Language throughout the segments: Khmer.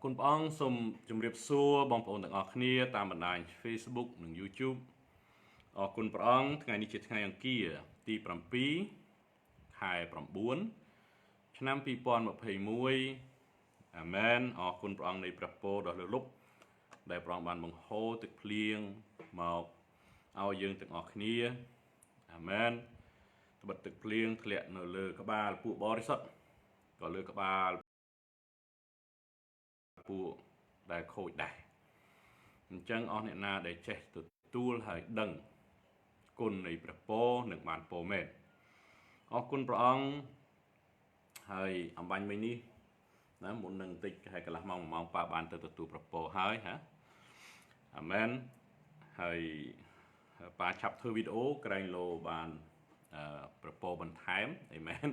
គុណព្រះអង្គសូមជម្រាបសួរបងប្អូនទាំងអស់គ្នាតាមបណ្ដាញ Facebook និង YouTube អរគុណព្រះអង្គថ្ងៃនេះជាថ្ងៃអង្គារទី7ខែ9ឆ្នាំ2021អាមែនអរគុណព្រះអង្គនៃព្រះពរដ៏លើសលប់ដែលព្រះអង្គបានបង្ហូរទឹកភ្លៀងមកឲ្យយើងទាំងអស់គ្នាអាមែនត្បិតទឹកភ្លៀងធ្លាក់នៅលើក្បាលពួកបរិសុទ្ធក៏លើក្បាលពួកដែលខូចដែរអញ្ចឹងអស់អ្នកណាដែលចេះទទួលហើយដឹងគុណនៃព្រះពរនឹងបានពរមែនអរគុណព្រះអង្គហើយអំបញ្ញមិញនេះណាមុននឹងបន្តិចហើយកន្លះម៉ោង1ម៉ោងប៉ាបានទៅទទួលព្រះពរហើយហាអាមែនហើយប៉ាឆាប់ធ្វើវីដេអូក្រែងលោបានព្រះពរបន្ថែមអីមែន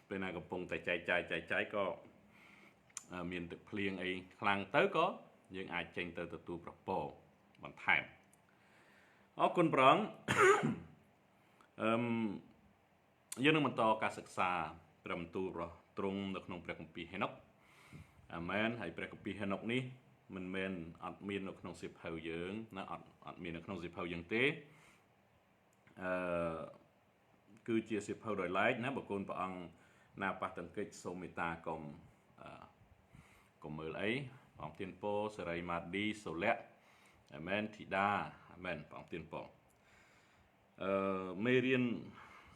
ពេលណាកំពុងតែចែកចាយក៏មានទឹកភ្លៀងអីខ្លាំងទៅក៏យើងអាចចេញទៅទទួលព្រះពរបន្ថែមអរគុណព្រះអង្គយើងនឹងបន្តការសិក្សាព្រះបន្ទូលរបស់ទ្រង់នៅក្នុងព្រះគម្ពីរហេណុកអាមែនហើយព្រះគម្ពីរហេណុកនេះមិនមែនអត់មាននៅក្នុងសៀវភៅយើងណាអត់មាននៅក្នុងសៀវភៅយើងទេគឺជាសៀវភៅដោយឡែកណាបកូនព្រះអង្គណាប៉ះទង្គិចសូមមេត្តាកុំមើលអីព្រះអង្គទានពរសេរីម៉ាឌីសូលាក់អាមែនធីតាអាមែនព្រះអង្គទានពរមេរៀន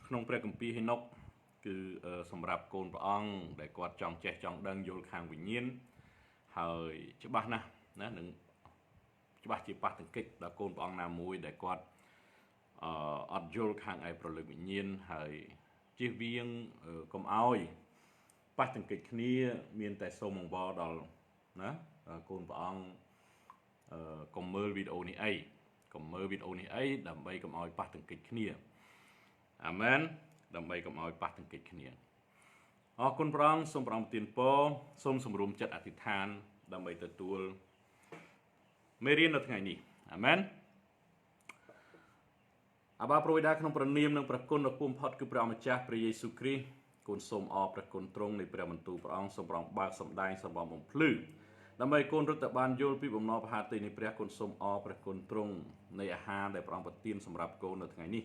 ក្នុងព្រះគម្ពីរហេណុកគឺសម្រាប់កូនព្រះអង្គដែលគាត់ចង់ចេះចង់ដឹងយល់ខាងវិញ្ញាណហើយច្បាស់ណាស់ណានឹងច្បាស់ជាប៉ះទង្គិចដល់កូនព្រះអង្គណាមួយដែលគាត់អត់យល់ខាងឯប្រលឹងវិញ្ញាណហើយជៀសវាងកុំឲ្យប៉ះទង្គិចគ្នាមានតែសូមអង្វរដល់ណាកូនព្រះអង្គកុំមើលវីដេអូនេះអីដើម្បីកុំឲ្យប៉ះទង្គិចគ្នាអាមែនដើម្បីកុំឲ្យប៉ះទង្គិចគ្នាអរគុណព្រះអង្គសូមព្រះអង្គទានពរសូមសម្រុំចិត្តអធិដ្ឋានដើម្បីទទួលមេរៀននៅថ្ងៃនេះអាមែនអាបាប្រវេដាក្នុងព្រះនាមនិងព្រះគុណដ៏គួរបំផុតគឺព្រះម្ចាស់ព្រះយេស៊ូវគ្រីស្ទគុណសូមអរព្រះគុណទ្រង់នៃព្រះបន្ទូលព្រះអង្គសូមព្រះអង្គបើកសម្ដែងសម្បំបំភ្លឺដើម្បីកូនរត់ទៅបានយល់ពីបំណងប្រហារទីនៃព្រះគុណសូមអរព្រះគុណទ្រង់នៃអាហារដែលព្រះអង្គប្រទានសម្រាប់កូននៅថ្ងៃនេះ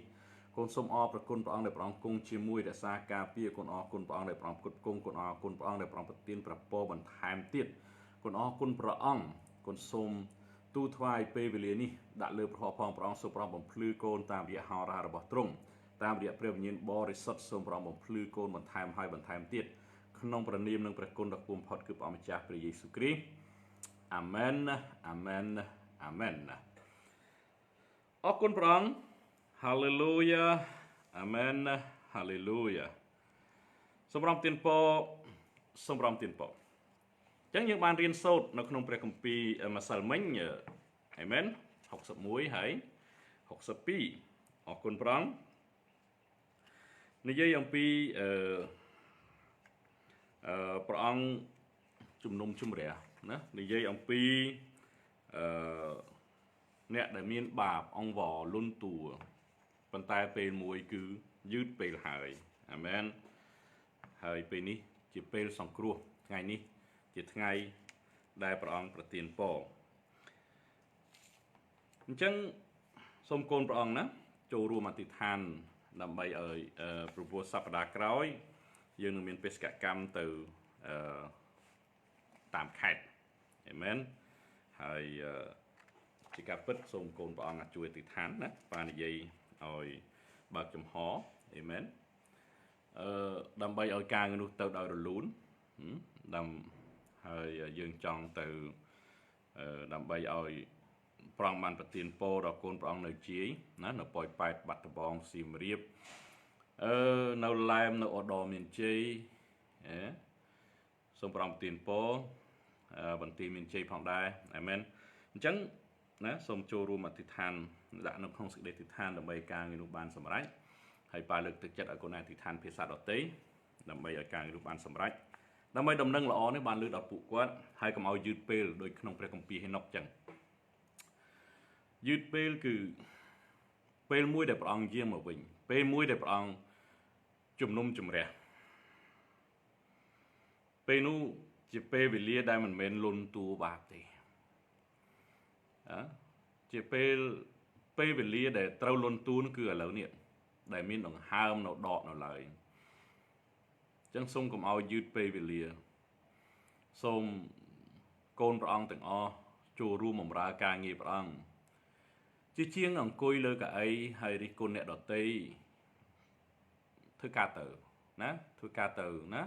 កូនសូមអរព្រះគុណព្រះអង្គដែលព្រះអង្គគង់ជាមួយរក្សាការពារកូនអរគុណព្រះអង្គដែលព្រះអង្គផ្គត់ផ្គង់កូនអរគុណព្រះអង្គដែលព្រះអង្គប្រទានព្រះពរបន្ថែមទៀតកូនអរគុណព្រះអង្គកូនសូមទូថ្វាយពេលវេលានេះដាក់លើព្រះហស្ថផងព្រះអង្គសូមព្រះអង្គបំភ្លឺកូនតាមរយៈហោរារបស់ទ្រង់តាមរយៈព្រះវិញ្ញាណបរិសុទ្ធសូមព្រះអង្គបំភ្លឺកូនបន្ថែមហើយបន្ថែមទៀតក្នុងព្រះនាមនិងព្រះគុណដ៏គួរបំផុតគឺព្រះម្ចាស់ព្រះយេស៊ូវគ្រីស្ទអាមែនអាមែនអាមែនអរគុណព្រះអង្គហាឡេលូយ៉ាអាមែនហាឡេលូយ៉ាសូមព្រះអង្គទានពរសូមព្រះអង្គទានពរអញ្ចឹងយើងបានរៀនសូត្រនៅក្នុងព្រះគម្ពីរម្សិលមិញអាមែន61ហើយ62អរគុណព្រះអង្គនិយាយអំពីព្រះអង្គជំនុំជម្រះណានិយាយអំពីអ្នកដែលមានបាបអង្វរលន់តួប៉ុន្តែពេលមួយគឺយឺតពេលហើយអាមែនហើយពេលនេះជាពេលសង្គ្រោះថ្ងៃនេះជាថ្ងៃដែលព្រះអង្គប្រទានពរអញ្ចឹងសូមកូនព្រះអង្គណាចូលរួមអធិដ្ឋានដើម្បីឲ្យប្រពោះសប្តាហ៍ក្រោយយើងនឹងមានបេសកកម្មទៅតាមខេត្តអាមែនហើយជាការពិតសូមកូនព្រះអង្គជួយអធិដ្ឋានណាបាននិយាយឲ្យបើកចំហអាមែនដើម្បីឲ្យការងារនោះទៅដោយរលូនហើយយើងចង់ទៅដើម្បីឲ្យព្រះអង្គបានប្រទានពរដល់កូនព្រះអង្គនៅជាយណានៅប៉ោយប៉ែតបាត់ដំបងសៀមរាបនៅឡែមនៅឧត្តរមានជ័យសូមព្រះអង្គប្រទានពរបន្ទាយមានជ័យផងដែរអាមែនអញ្ចឹងណាសូមចូលរួមអធិដ្ឋានដាក់នៅក្នុងសេចក្តីអធិដ្ឋានដើម្បីការងារនោះបានសម្រេចហើយប៉ាលើកទឹកចិត្តឲ្យកូនអធិដ្ឋានភាសាដទៃដើម្បីឲ្យការងារនោះបានសម្រេចដើម្បីដំណឹងល្អនេះបានលើកដល់ពួកគាត់ហើយកុំឲ្យយឺតពេលដូចក្នុងព្រះគម្ពីរហេណុកចឹងយឺតពេលគឺពេលមួយដែលព្រះអង្គយាងមកវិញពេលមួយដែលព្រះអង្គជំនុំជម្រះពេលនោះ ជាពេលវេលាដែលមិនមែនលន់តួបាបទេជាពេលវេលាដែលត្រូវលន់តួនោះគឺឥឡូវនេះដែលមានដង្ហើមនៅដកនៅឡើយអញ្ចឹងសូមកុំឲ្យយឺតពេលវេលាសូមកូនព្រះអង្គទាំងអស់ចូលរួមបម្រើការងារព្រះអង្គជាងអង្គុយលើកៅអីហើយរិះគន់អ្នកដទៃធ្វើការទៅណាធ្វើការទៅណា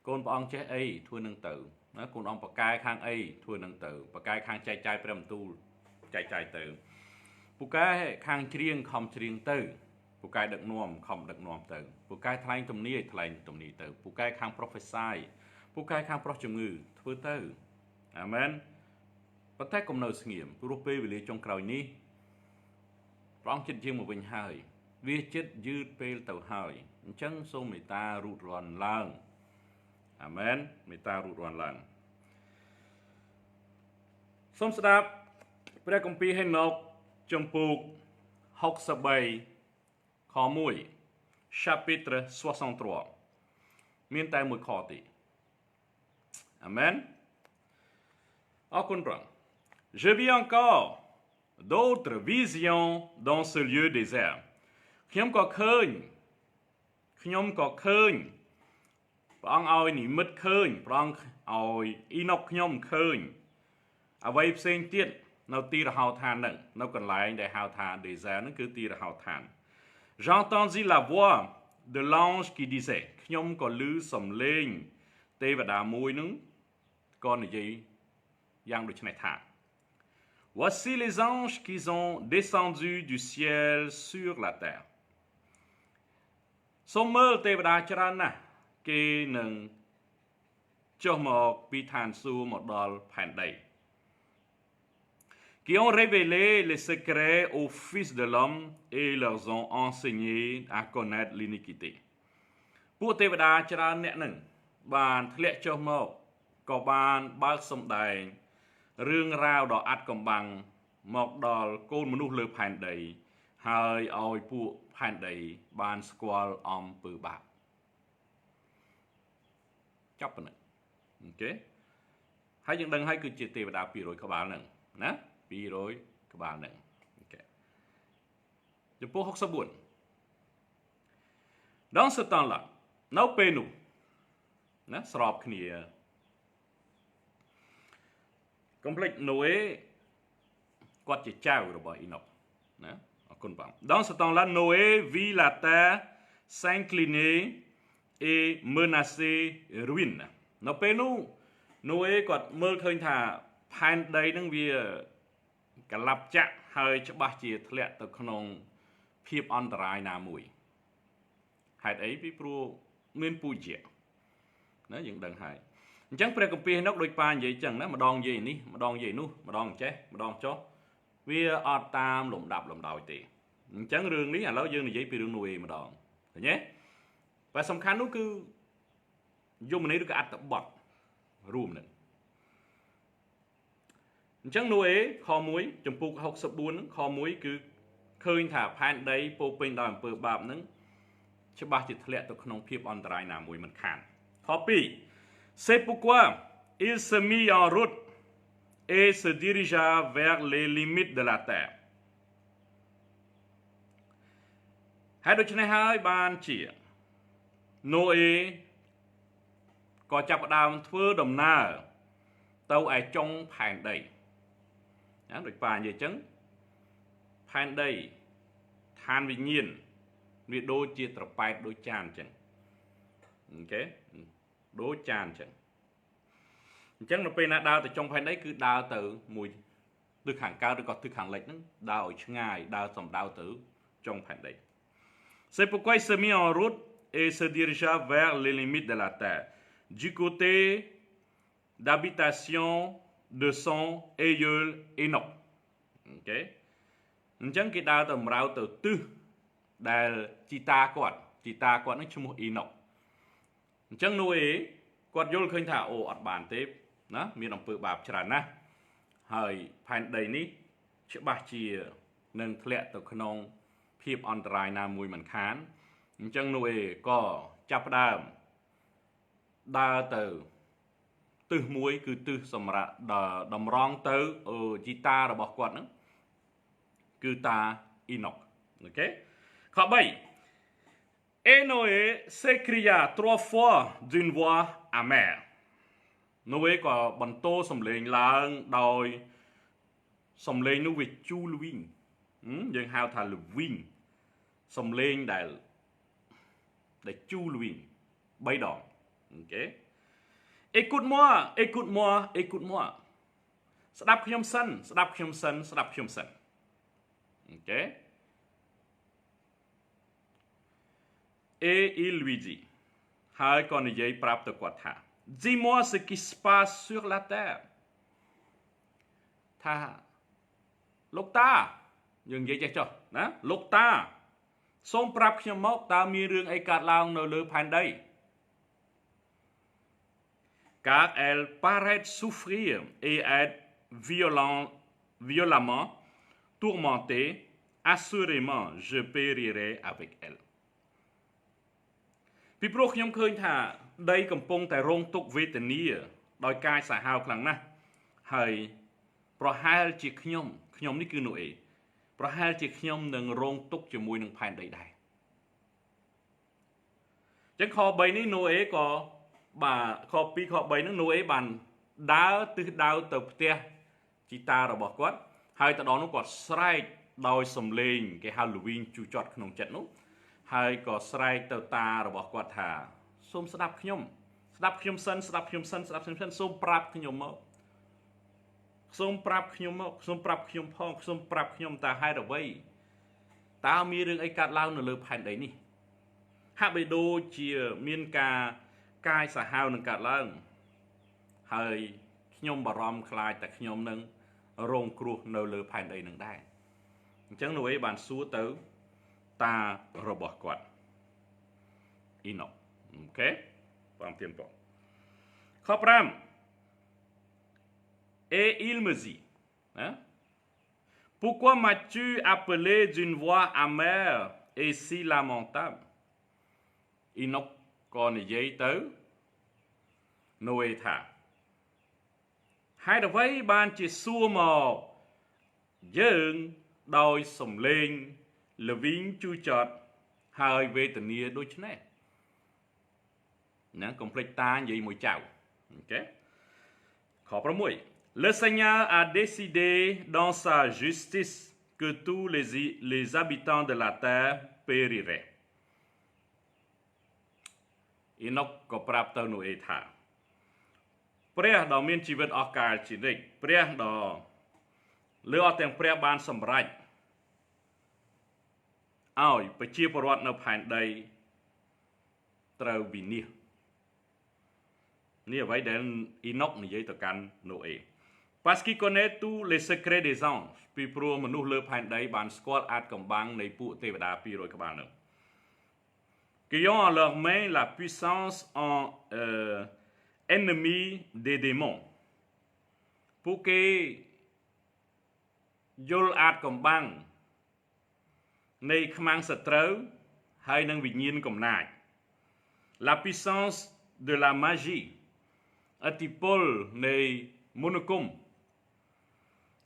កូនព្រះអង្គចេះអីធ្វើនឹងទៅណាកូនអង្គបកែខាងអីធ្វើនឹងទៅបកែខាងចែកចាយព្រះបន្ទូលចែកចាយទៅពូកែខាងច្រៀងខំច្រៀងទៅពូកែដឹកនាំខំដឹកនាំទៅពូកែថ្លែងទំនាយថ្លែងទំនាយទៅពូកែខាង prophesy ពូកែខាងប្រោះជំងឺធ្វើទៅអាមែនប៉ុន្តែកុំនៅស្ងៀមព្រោះពេលវេលាចុងក្រោយនេះព្រះអង្គចិត្តយើងមកវិញហើយវាចិត្តយឺតពេលទៅហើយអញ្ចឹងសូមមេត្តារូតរាន់ឡើងអាមែនមេត្តារូតរាន់ឡើងសូមស្ដាប់ព្រះគម្ពីរហេណូកចំពោះ63ខ1 chapitre 63មានតែមួយខទេអាមែនអរគុណព្រះ Je vis encore d'autres visions dans ce lieu désert ខ្ញុំក៏ឃើញព្រះអង្គឲ្យនិមិត្តឃើញព្រះអង្គឲ្យអ៊ីណុកខ្ញុំឃើញអ្វីផ្សេងទៀតនៅទីរហោឋានហ្នឹងនៅកន្លែងដែលហៅថា désert ហ្នឹងគឺទីរហោឋាន J'entendis la voix de l'ange qui disait ខ្ញុំក៏ឮសំឡេងទេវតាមួយហ្នឹងក៏និយាយយ៉ាងដូចនេះថា Voici les anges qui sont descendus du ciel sur la terre សូមមើលទេវតាច្រើនណាស់គេនឹងចុះមកពីឋានសួគ៌មកដល់ផែនដី qui ont révélé les secrets aux fils de l'homme et leur ont enseigné à connaître l'iniquité ពួកទេវតាច្រើនអ្នកនឹងបានធ្លាក់ចុះមកក៏បានបើកសម្ដែងរឿងរ៉ាវដ៏អាត់កំបាំងមកដល់កូនមនុស្សលើផែនដីហើយឲ្យពួកផែនដីបានស្គាល់អំពើបាបចប់ប៉ុណ្ណឹងអូខេហើយយើងដឹងហើយគឺជាទេវតា200ក្បាលហ្នឹងណា200ក្បាលហ្នឹងអូខេចំពោះ64 Dans ce temps-là នៅពេលនោះណាស្របគ្នាកុំភ្លេចណូអេគាត់ជាចៅរបស់អ៊ីណុកណាអរគុណបង Dans ce temps-là Noé vit la terre s'incliner et menacer ruine នៅពេលនោះណូអេគាត់មើលឃើញថាផែនដីហ្នឹងវាកលាប់ចាក់ហើយច្បាស់ជាធ្លាក់ទៅក្នុងភាពអន្តរាយណាមួយហេតុអីពីព្រោះមានពូជៈណាយើងដឹងហើយអញ្ចឹងព្រះគម្ពីរនោះដូចប៉ានិយាយចឹងណាម្ដងនិយាយនេះម្ដងនិយាយនោះម្ដងចេះម្ដងចុះវាអត់តាមលំដាប់លំដោយទេអញ្ចឹងរឿងនេះឥឡូវយើងនិយាយពីរឿងនូអេម្ដងឃើញទេតែសំខាន់នោះគឺយមន័យឬក៏អត្ថបទរួមនឹងអញ្ចឹងនូអេខ1ចំពុក64ហ្នឹងខ1គឺឃើញថាផែនដីពោពេញដោយអំពើបាបហ្នឹងច្បាស់ជាធ្លាក់ទៅក្នុងភាពអន្តរាយណាមួយមិនខានខ2 C'est pourquoi il se mit en route et se dirigea vers les limites de la terre ហើយដូច្នេះហើយបានជាណូអេក៏ចាប់ផ្ដើមធ្វើដំណើរទៅឯចុងផែនដីណាដូចប៉ានិយាយអញ្ចឹងផែនដីឋានវិញ្ញាណវាដូចជាត្រប៉ែតដូចចានអញ្ចឹងអូខេដូចចានអញ្ចឹងនៅពេលណាដើរទៅចុងផែនដីគឺដើរទៅមួយទិសខាងកើតឬក៏ទិសខាងលិចហ្នឹងដើរឲ្យឆ្ងាយដើរសំដៅទៅចុងផែនដី C'est pourquoi il se mit en route et se dirigea vers les limites de la terre du côté d'habitation de son aïeul Enoch អូខេអញ្ចឹងគេដើរទៅម្រៅទៅទិសដែលជីតាគាត់ហ្នឹងឈ្មោះ Enoch អញ្ចឹងនូអេគាត់យល់ឃើញថាអូអត់បានទេណាមានអំពើបាបច្រើនណាស់ហើយផែនដីនេះច្បាស់ជានឹងធ្លាក់ទៅក្នុងភាពអន្តរាយណាមួយមិនខានអញ្ចឹងនូអេក៏ចាប់ផ្ដើមដើរទៅ ទិសមួយគឺទិសសម្រាប់តម្រង់ទៅជីតារបស់គាត់ហ្នឹងគឺតាអ៊ីណុកអូខេខ3 Et Noé s'écria 3 fois d'une voix amère Noé ក៏បន្ទោសំឡេងឡើងដោយសំឡេងនោះវាជូរល្វីងយើងហៅថាល្វីងសំឡេងដែលជូរល្វីង3 ដងអូខេ Écoute-moi écoute-moi écoute-moi ស្ដាប់ខ្ញុំសិនស្ដាប់ខ្ញុំសិនស្ដាប់ខ្ញុំសិនអូខេ Et il lui dit ហើយក៏និយាយប្រាប់ទៅគាត់ថា Dis-moi ce qui se passe sur la terre ថាលោកតាយើងនិយាយចេះចុះណាលោកតាសូមប្រាប់ខ្ញុំមកតើមានរឿងអីកើតឡើងនៅលើផែនដី Car elle paraît souffrir et être violemment tourmentée assurément je périrai avec elle ពីព្រោះខ្ញុំឃើញថាដីកំពុងតែរងទុក្ខវេទនាដោយកាយសាហាវខ្លាំងណាស់ហើយប្រហែលជាខ្ញុំនេះគឺណូអេប្រហែលជាខ្ញុំនឹងរងទុក្ខជាមួយនឹងផែនដីដែរអញ្ចឹងខ3នេះណូអេក៏បាទខ2ខ3ហ្នឹងណូអេបានដើរទិសដៅទៅផ្ទះជីតារបស់គាត់ហើយទៅដល់នោះគាត់ស្រែកដោយសំឡេងគេហៅល្វីងជូរចត់ក្នុងចិត្តនោះហើយក៏ស្រែកទៅតារបស់គាត់ថាសូមស្ដាប់ខ្ញុំសិនស្ដាប់ខ្ញុំសិនសូមប្រាប់ខ្ញុំមកសូមប្រាប់ខ្ញុំមកសូមប្រាប់ខ្ញុំផងសូមប្រាប់ខ្ញុំតើហេតុអ្វីតើមានរឿងអីកើតឡើងនៅលើផែនដីនេះហាក់បីដូចជាមានការកាយសាហាវនឹងកើតឡើងហើយខ្ញុំបារម្ភខ្លាចតែខ្ញុំនឹងរងគ្រោះនៅលើផែនដីនឹងដែរអញ្ចឹងនូអេបានសួរទៅតារបស់គាត់អ៊ីណុកអូខេតាមទៀតបងខ5 Et il me dit hein Pourquoi m'as-tu appelé d'une voix amère et si lamentable អ៊ីណុកក៏និយាយទៅណូអេថាហេតុអ្វីបានជាសួរមកយើងដោយសំឡេងល្វីងជូរចត់ហើយវេទនាដូចនេះណាកុំភ្លេចតានិយាយមួយចៅអូខេខ6 Le Seigneur a décidé dans sa justice que tous les habitants de la terre périraient អ៊ីណុកក៏ប្រាប់ទៅណូអេថាព្រះដ៏មានជីវិតអស់កលជានិច្ចព្រះដ៏លើអស់ទាំងព្រះបានសម្រេចឲ្យប្រជាពលរដ្ឋនៅផែនដីត្រូវវិនាសនេះអ្វីដែលអ៊ីណុកនិយាយទៅកាន់ណូអេ Parce qu'il connaît tous les secrets des anges ពីព្រោះមនុស្សលើផែនដីបានស្គាល់អាចកំបាំងនៃពួកទេវតា200ក្បាលនោះ qui ont en leur main la puissance en ennemi des démons ពួកគេយល់អាចកំបាំងនៃខ្មាំងសត្រូវហើយនឹងវិញ្ញាណកំណាច La puissance de la magie អធិពលនៃមន្តអាគម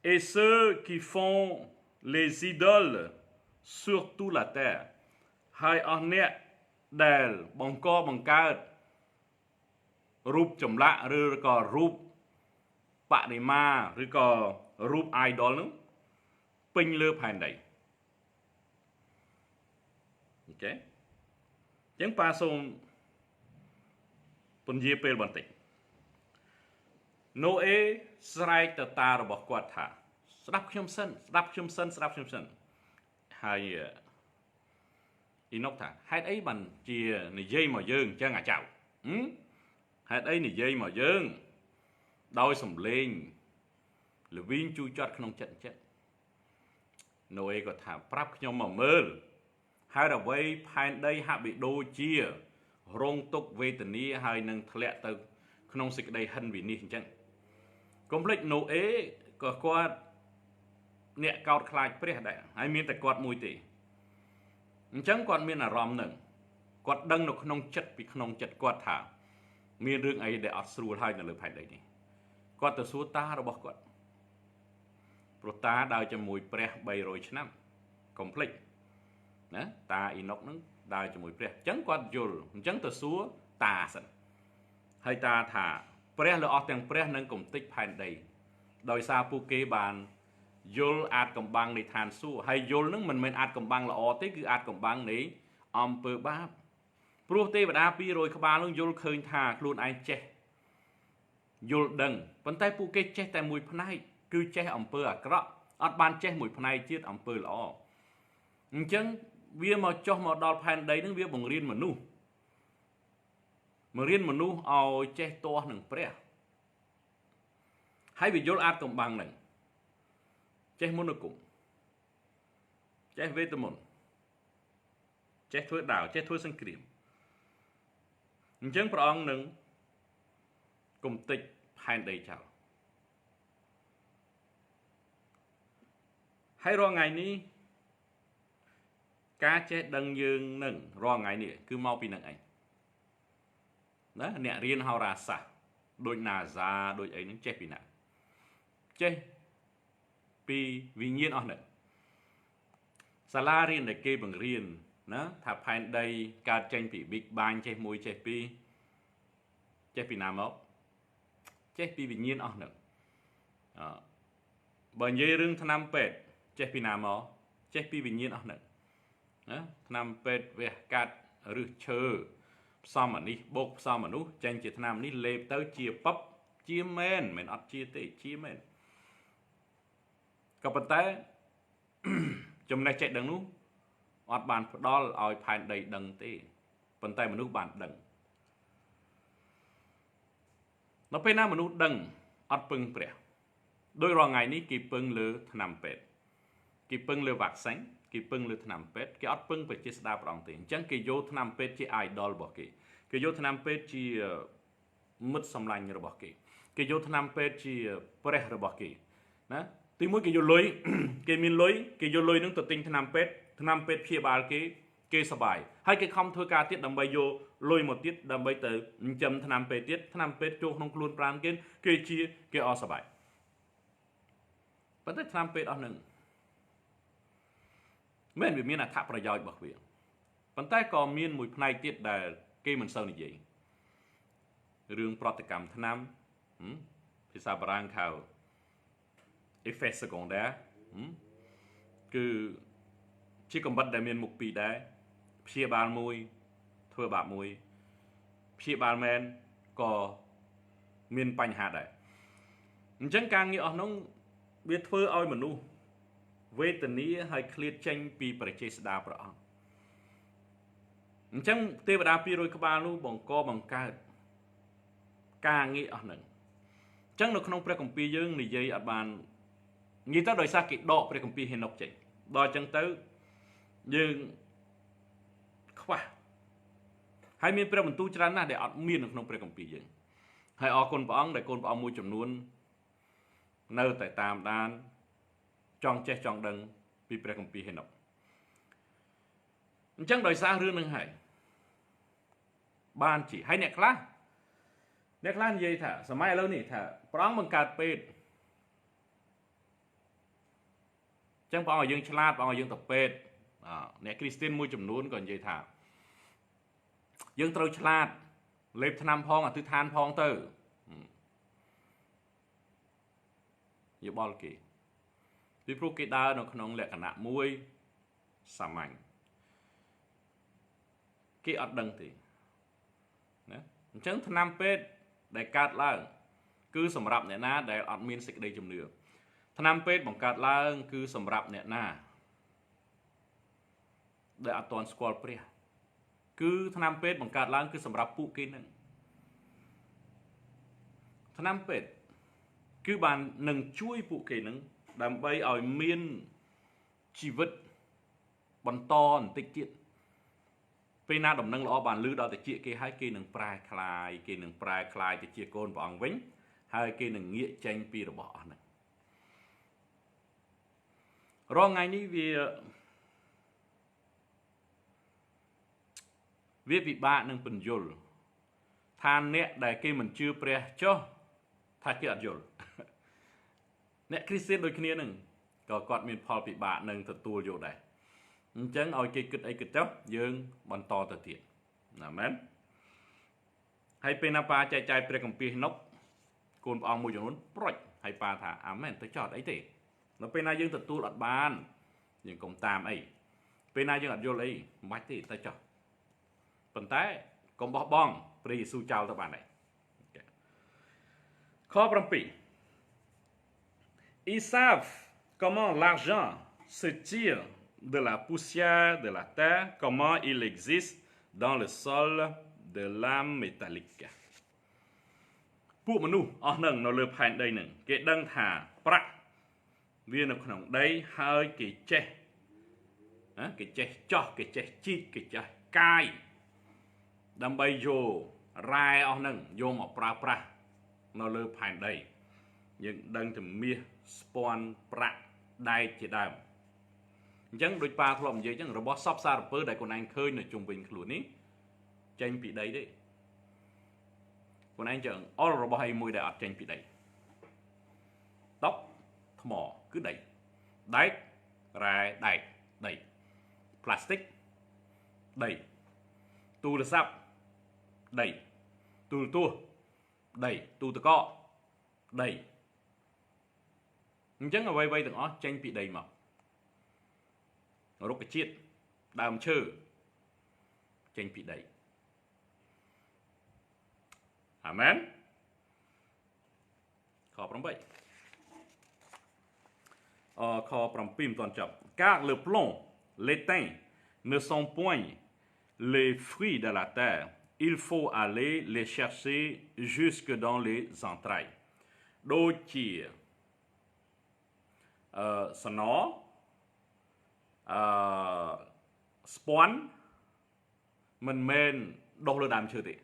Et ceux qui font les idoles sur toute la terre ហើយអស់អ្នកដែលបង្កើតរូបចម្លាក់ឬក៏រូបបដិមាឬក៏រូប idol នោះពេញលើផែនដីអូខេអញ្ចឹងប៉ាសូមពន្យាពេលបន្តិចណូអេស្រែកទៅតារបស់គាត់ថាស្ដាប់ខ្ញុំសិនហើយអ៊ីណុកថាហេតុអីបានជានិយាយមកយើងអញ្ចឹងអាចៅហេតុអីនិយាយមកយើងដោយសំឡេងល្វីងជូរចត់ក្នុងចិត្តអញ្ចឹងណូអេក៏ថាប្រាប់ខ្ញុំមកមើលហើយអ្វីផែនដីហាក់បីដូចជារងទុក្ខវេទនាហើយនឹងធ្លាក់ទៅក្នុងសេចក្តីហិនវិនិច្ឆ័យអញ្ចឹងកុំភ្លេចណូអេក៏គាត់អ្នកកោតខ្លាចព្រះដែរហើយមានតែគាត់មួយទេអញ្ចឹងគាត់មានអារម្មណ៍នឹងគាត់ដឹងនៅក្នុងចិត្តពីក្នុងចិត្តគាត់ថា មានរឿងអីដែលអត់ស្រួលហើយនៅលើផែនដីនេះគាត់ទៅសួរតារបស់គាត់ព្រោះតាដើរជាមួយព្រះ300ឆ្នាំកុំភ្លេចណាតាអ៊ីណុកហ្នឹងដើរជាមួយព្រះអញ្ចឹងគាត់យល់អញ្ចឹងទៅសួរតាសិនហើយតាថាព្រះលើអស់ទាំងព្រះនឹងគំតិចផែនដីដោយសារពួកគេបានយល់អាចកំបាំងនៃឋានសួគ៌ហើយយល់នឹងមិនមែនអាចកំបាំងល្អទេគឺអាចកំបាំងនៃអំពើបាបព្រោះទេវតា200ក្បាលនឹងយល់ឃើញថាខ្លួនឯងចេះយល់ដឹងប៉ុន្តែពួកគេចេះតែមួយផ្នែកគឺចេះអំពើអាក្រក់អត់បានចេះមួយផ្នែកទៀតអំពើល្អអញ្ចឹងវាមកចុះមកដល់ផែនដីនឹងវាបង្រៀនមនុស្សឲ្យចេះទាស់នឹងព្រះហើយវាយល់អាចកំបាំងនឹងចេះមុនគុំចេះវេទមន្តចេះធ្វើដាវចេះធ្វើសង្គ្រាមអញ្ចឹងព្រះអង្គនឹងគំតិចផែនដីចោលហើយរាល់ថ្ងៃនេះការចេះដឹងយើងនឹងរាល់ថ្ងៃនេះគឺមកពីនឹងឯងណាអ្នករៀនហោរាសាស្ត្រដូច NASA ដូចអីហ្នឹងចេះពីណាចេះពីវិញ្ញាណអស់ហ្នឹងសាលារៀនដែលគេបង្រៀនណាថាផែនដីកើតចេញពី Big Bang ចេះ1ចេះ2ចេះពីណាមកចេះពីវិញ្ញាណអស់ហ្នឹងបើនិយាយរឿងថ្នាំពេទ្យចេះពីណាមកចេះពីវិញ្ញាណអស់ហ្នឹងណាថ្នាំពេទ្យវះកាត់ឫសឈើផ្សំអានេះបូកផ្សំអានោះចេញជាថ្នាំនេះលេបទៅជាប៉បជាមែនមិនអត់ជាទេជាមែនក៏ប៉ុន្តែចំណេះចេះដឹងនោះអត់បានផ្ដល់ឲ្យផែនដីដឹងទេប៉ុន្តែមនុស្សបានដឹងនៅពេលណាមនុស្សដឹងអត់ពឹងព្រះដោយរាល់ថ្ងៃនេះគេពឹងលើថ្នាំពេទ្យគេពឹងលើវ៉ាក់សាំងគេពឹងលើថ្នាំពេទ្យគេអត់ពឹងប្រជាស្ដារព្រះអង្គទេអញ្ចឹងគេយកថ្នាំពេទ្យជា idol របស់គេគេយកថ្នាំពេទ្យជាមិត្តសម្លាញ់របស់គេគេយកថ្នាំពេទ្យជាព្រះរបស់គេណាទីមួយគេយកលុយគេមានលុយគេយកលុយនឹងទៅទិញថ្នាំពេទ្យព្យាបាលគេសប្បាយហើយគេខំធ្វើការទៀតដើម្បីយកលុយមកទៀតដើម្បីទៅចិញ្ចឹមថ្នាំពេទ្យទៀតថ្នាំពេទ្យចូលក្នុងខ្លួនប្រាណគេអស់សប្បាយប៉ុន្តែថ្នាំពេទ្យអស់នឹងមែនវាមានអត្ថប្រយោជន៍របស់វាប៉ុន្តែក៏មានមួយផ្នែកទៀតដែលគេមិនសូវនិយាយរឿងប្រតិកម្មថ្នាំភាសាបារាំងហៅ effet secondaire គឺជាកំបិតដែលមានមុខពីរដែរព្យាបាលមួយធ្វើបាបមួយព្យាបាលមែនក៏មានបញ្ហាដែរអញ្ចឹងការងារអស់នោះវាធ្វើឲ្យមនុស្សវេទនាហើយឃ្លាតចេញពីប្រជាស្ដារព្រះអង្គអញ្ចឹងទេវតា200ក្បាលនោះបង្កើតការងារអស់ហ្នឹងអញ្ចឹងនៅក្នុងព្រះគម្ពីរយើងនិយាយអត់បាននិយាយទៅដោយសារគេដកព្រះគម្ពីរហេណុកចេញដល់អញ្ចឹងទៅយើងខ្វះហើយមានព្រះបន្ទូលច្រើនណាស់ដែលអត់មាននៅក្នុងព្រះគម្ពីរយើងហើយអរគុណព្រះអង្គដែលកូនព្រះអង្គមួយចំនួននៅតែតាមដានចង់ចេះចង់ដឹងពីព្រះគម្ពីរហេណុកអញ្ចឹងដោយសាររឿងនឹងហើយបានជាហើយអ្នកខ្លះនិយាយថាសម័យឥឡូវនេះថាព្រះអង្គបង្កើតពេទ្យអញ្ចឹងព្រះអង្គឲ្យយើងឆ្លាតព្រះអង្គឲ្យយើងទៅពេទ្យអ្នកគ្រីស្ទានមួយចំនួនក៏និយាយថាយើងត្រូវឆ្លាតលេបថ្នាំផងអធិដ្ឋានផងទៅយោបល់គេពីព្រោះគេដើរនៅក្នុងលក្ខណៈមួយសាមញ្ញគេអត់ដឹងទេណាអញ្ចឹងថ្នាំពេទ្យដែលកើតឡើងគឺសម្រាប់អ្នកណាដែលអត់មានសេចក្តីជំនឿថ្នាំពេទ្យបង្កើតឡើងគឺសម្រាប់អ្នកណាដែលអត់ទាន់ស្គាល់ព្រះគឺថ្នាំពេទ្យបង្កើតឡើងគឺសម្រាប់ពួកគេនឹងថ្នាំពេទ្យគឺបាននឹងជួយពួកគេនឹងដើម្បីឲ្យមានជីវិតបន្តបន្តិចទៀតពេលណាដំណឹងល្អបានលឺដល់តិចគេហើយគេនឹងប្រែคลายទៅជាកូនព្រះអង្គវិញហើយគេនឹងងាកចេញពីរបស់អស់ហ្នឹងរងថ្ងៃនេះវាពិបាកនឹងពន្យល់ ថាអ្នកដែលគេមិនជឿព្រះចុះថាគេអត់យល់អ្នកគ្រីស្ទានដូចគ្នានឹងក៏គាត់មានផលពិបាកនឹងទទួលយកដែរអញ្ចឹងឲ្យគេគិតអីគិតទៅយើងបន្តទៅទៀតអាមែនហើយពេលណាប៉ាចែកចាយព្រះគម្ពីរហេណុកកូនព្រះអង្គមួយចំនួនប្រុចហើយប៉ាថាអាមែនទៅចោតអីទេដល់ពេលណាយើងទទួលអត់បានយើងកុំតាមអីពេលណាយើងអត់យល់អីមិនបាច់ទេទៅចោះប៉ុន្តែកុំបោះបង់ព្រះយេស៊ូវចោលទៅបានដែរខ7 Ils savent comment l'argent se tire de la poussière de la terre, comment il existe dans le sol de l'âme métallique. ពួកមនុស្សអស់នឹងនៅលើផែនដីនឹងគេដឹងថាប្រាក់វានៅក្នុងដីហើយគេចេះចោះគេចេះជីកគេចេះកាយដើម្បីយករ៉ែអស់នឹងយកមកប្រើប្រាស់នៅលើផែនដីយើងដឹងតែមាសស្ពាន់ប្រាក់ដែកជាដើមអញ្ចឹងដូចប៉ាធ្លាប់និយាយអញ្ចឹងរបស់សពសារពើដែលខ្លួនឯងឃើញនៅជុំវិញខ្លួននេះចេញពីដីទេខ្លួនឯងចឹងអល់របស់ឯមួយដែលអត់ចេញពីដីតុកថ្មគឺដីដែករ៉ែដែកដីផ្លាស្ទិកដីទូរស័ព្ទដីទូរទស្សន៍ដីទូទឹកកកដីអញ្ចឹងអ្វីៗទាំងអស់ចេញពីដីមករុក្ខជាតិដើមឈើចេញពីដីអាមែនខ8ខ7មិនទាន់ចប់ car le plomb l'étain ne sont point les fruits de la terre il faut aller les chercher jusque dans les entrailles ដូចជាសណស្ពាន់មិនមែនដុះលើដើមឈើទេ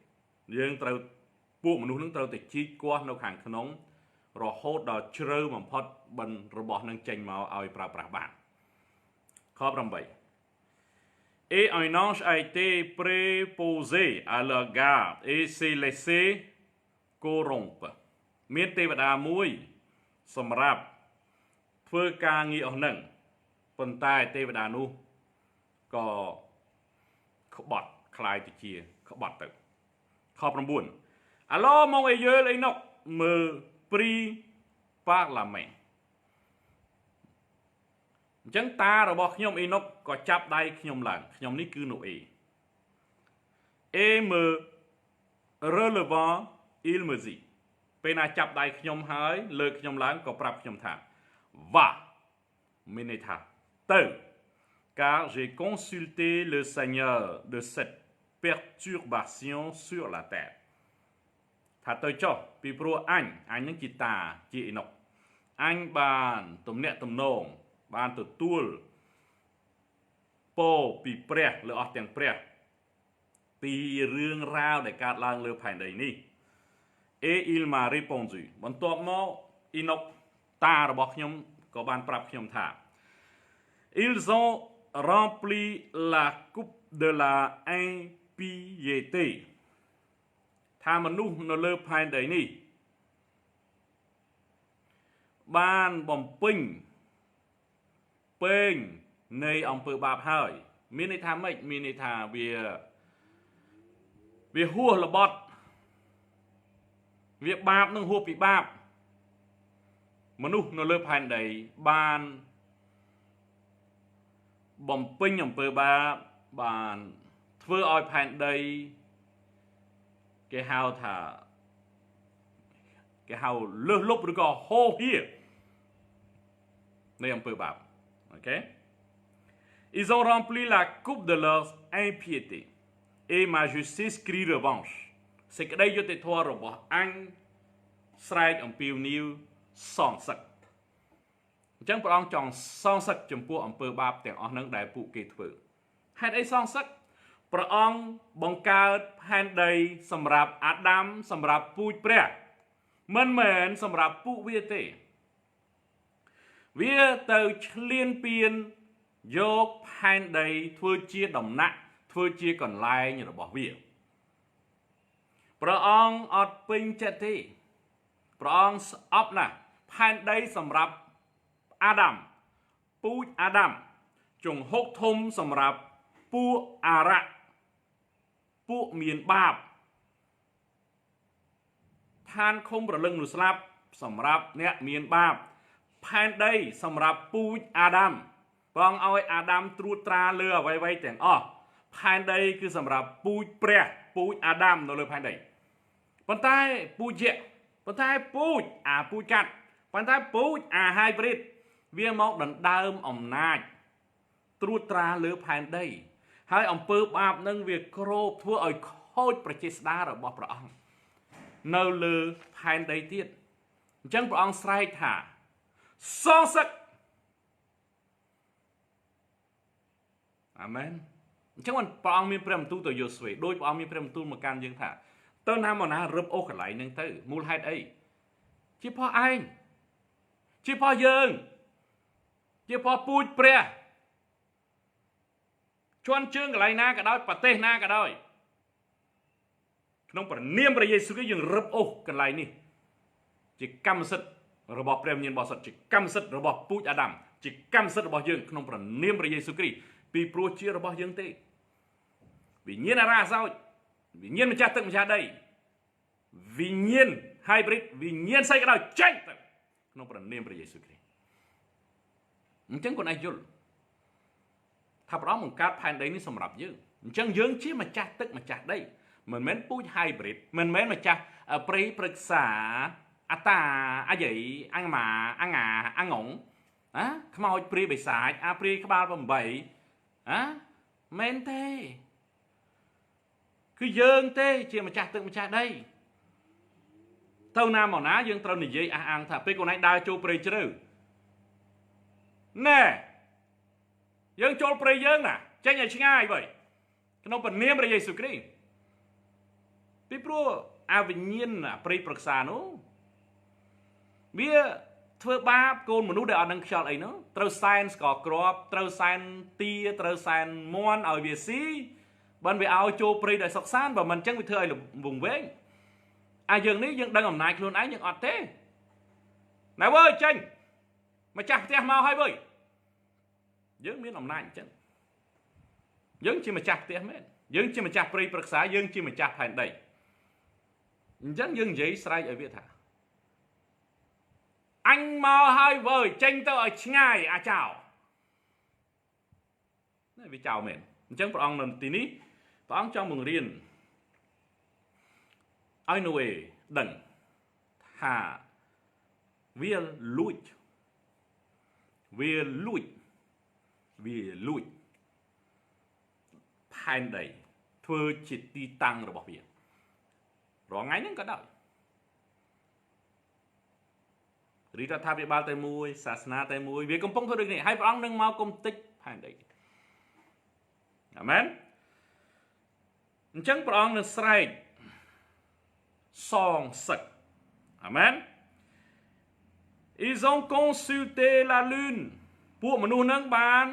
យើងត្រូវពួកមនុស្សនឹងត្រូវតែជីកគាស់នៅខាងក្នុងរហូតដល់ជ្រៅបំផុតបិណ្ឌរបស់នឹងចេញមកឲ្យប្រើប្រាស់បានខ8 Et un ange a été préposé à leur garde et s'est laissé corrompre មានទេវតាមួយសម្រាប់ធ្វើការងារអស់នឹងប៉ុន្តែទេវតានោះក៏ក្បត់คล้ายទៅជាក្បត់ទៅខ9 Alors mon aïeul Enoch me prit par la main អញ្ចឹងតារបស់ខ្ញុំអេណុកក៏ចាប់ដៃខ្ញុំឡើងខ្ញុំនេះគឺណូអេ Et me relevant il me dit ពេលណាចាប់ដៃខ្ញុំហើយលើកខ្ញុំឡើងក៏ប្រាប់ខ្ញុំថា Va មានន័យថាទៅ car j'ai consulté le Seigneur de cette perturbation sur la terre ថាទៅចុះពីព្រោះអញនឹងជាតាជាអេណុកអញបានទំនាក់ទំនងបានទទួលពោពីព្រះលើអស់ទាំងព្រះពីរឿងរ៉ាវដែលកើតឡើងលើផែនដីនេះ Et il m'a répondu បន្ទាប់មកអេណុកតារបស់ខ្ញុំក៏បានប្រាប់ខ្ញុំថា Ils ont rempli la coupe de la impiété ថាមនុស្សនៅលើផែនដីនេះបានបំពេញពេងនៃអំពើបាបហើយមានន័យថាម៉េចមានន័យថាវាហួសល្បត់វាបាបនឹងហួសពីបាបមនុស្សនៅលើផែនដីបានបំពេញអំពើបាបបានធ្វើឲ្យផែនដីគេហៅលើសលប់ឬក៏ហូរហៀនៃអំពើបាបអូខេ Ils ont rempli la coupe de leur impiété et ma justice crie revanche សេចក្តីយុត្តិធម៌របស់អញស្រែកអំពាវនាវសងសឹកអញ្ចឹងព្រះអង្គចង់សងសឹកចំពោះអំពើបាបទាំងអស់ហ្នឹងដែលពួកគេធ្វើហេតុអីសងសឹកព្រះអង្គបង្កើតផែនដីសម្រាប់អាដាមសម្រាប់ពូជព្រះមិនមែនសម្រាប់ពួកវាទេវាទៅឈ្លានពានយកផែនដីធ្វើជាដំណាក់ធ្វើជាកន្លែងរបស់វា ព្រះអង្គអត់ពេញចិត្តទេព្រះអង្គស្អប់ណាស់ផែនដីសម្រាប់អាដាមពូជអាដាមចង្ហុកធំសម្រាប់ពួកអារ៉ាក់ពួកមានបាបឋានឃុំប្រលឹងមនុស្សស្លាប់សម្រាប់អ្នកមានបាបផែនដីសម្រាប់ពូជអាដាមព្រះអង្គឲ្យអាដាមត្រួតត្រាលើអ្វីៗទាំងអស់ផែនដីគឺសម្រាប់ពូជព្រះពូជអាដាមនៅលើផែនដីប៉ុន្តែពូជយៈប៉ុន្តែពូជពូជកាត់ប៉ុន្តែពូជhybrid វាមកដណ្ដើមអំណាចត្រួតត្រាលើផែនដីហើយអំពើបាបនឹងវាគ្របធ្វើឲ្យខូចប្រជាស្ដាររបស់ព្រះអង្គនៅលើផែនដីទៀតអញ្ចឹងព្រះអង្គស្រែកថាសងសឹកអាមែនអញ្ចឹងព្រះអង្គមានព្រះបន្ទូលទៅយូស្វេដោយព្រះអង្គមានព្រះបន្ទូលមកកាន់យើងថាទៅណាមកណារឹបអូសកន្លែងហ្នឹងទៅមូលហេតុអីជាเพราะឯងជាเพราะយើងជាเพราะពូជព្រះជន់ជើងកន្លែងណាក៏ដោយប្រទេសណាក៏ដោយក្នុងព្រះនាមព្រះយេស៊ូវគ្រីស្ទយើងរឹបអូសកន្លែងនេះជាកម្មសិទ្ធិរបស់ព្រះវិញ្ញាណបរិសុទ្ធជាកម្មសិទ្ធិរបស់ពូជអាដាមជាកម្មសិទ្ធិរបស់យើងក្នុងព្រះនាមព្រះយេស៊ូវគ្រីស្ទពីព្រោះជារបស់យើងទេវិញ្ញាណអារ៉ាសោចវិញ្ញាណម្ចាស់ទឹកម្ចាស់ដីវិញ្ញាណ hybrid វិញ្ញាណស្អីក៏ដោយចេញទៅក្នុងព្រះនាមព្រះយេស៊ូវគ្រីស្ទអញ្ចឹងកូនឯងយល់ថាព្រះអង្គបង្កើតផែនដីនេះសម្រាប់យើងអញ្ចឹងយើងជាម្ចាស់ទឹកម្ចាស់ដីមិនមែនពូជ hybrid មិនមែនម្ចាស់ព្រៃព្រឹក្សាអតាអាយ៉ៃអង្មាអង្ងាអង្ងងខ្មោចព្រាយបិសាចព្រាយក្បាល8មែនទេគឺយើងទេជាម្ចាស់ទឹកម្ចាស់ដីទៅណាមកណាយើងត្រូវនិយាយអះអាងថាពេលកូនឯងដើរចូលព្រៃជ្រៅណែយើងចូលព្រៃយើងណាចេញឲ្យឆ្ងាយបើក្នុងព្រះនាមព្រះយេស៊ូវគ្រីស្ទពីព្រោះវិញ្ញាណព្រៃប្រឹក្សានោះវាធ្វើបាបកូនមនុស្សដែលអត់នឹងខ្យល់អីនោះត្រូវសែនស្ករគ្រាប់ត្រូវសែនទាត្រូវសែនមន់ឲ្យវាស៊ីបើវាឲ្យចូលព្រៃដោយសុខសាន្តបើមិនអញ្ចឹងវាធ្វើឲ្យវង្វេងយើងនេះយើងដឹងអំណាចខ្លួនឯងយើងអត់ទេណែវើចេញម្ចាស់ផ្ទះមកហើយវើយើងមានអំណាចអញ្ចឹងយើងជាម្ចាស់ផ្ទះមែនយើងជាម្ចាស់ព្រៃប្រឹក្សាយើងជាម្ចាស់ផែនដីអញ្ចឹងយើងនិយាយស្រែកឲ្យវាថាអញមកហើយវើចេញទៅឲ្យឆ្ងាយអាចោនេះវាចោលមែនអញ្ចឹងព្រះអង្គនៅទីនេះព្រះអង្គចង់បង្រៀនឲ្យនូអេដឹងថាវាលួចផែនដីធ្វើជាទីតាំងរបស់វារងថ្ងៃហ្នឹងក៏ដោយរដ្ឋាភិបាលតែមួយសាសនាតែមួយវាកំពុងធ្វើដូចនេះហើយព្រះអង្គនឹងមកគុំតិចផែនដីអាមែនអញ្ចឹងព្រះអង្គនឹងស្រែកសងសឹកអាមែន Ils ont consulté la lune ពួកមនុស្សនឹងបាន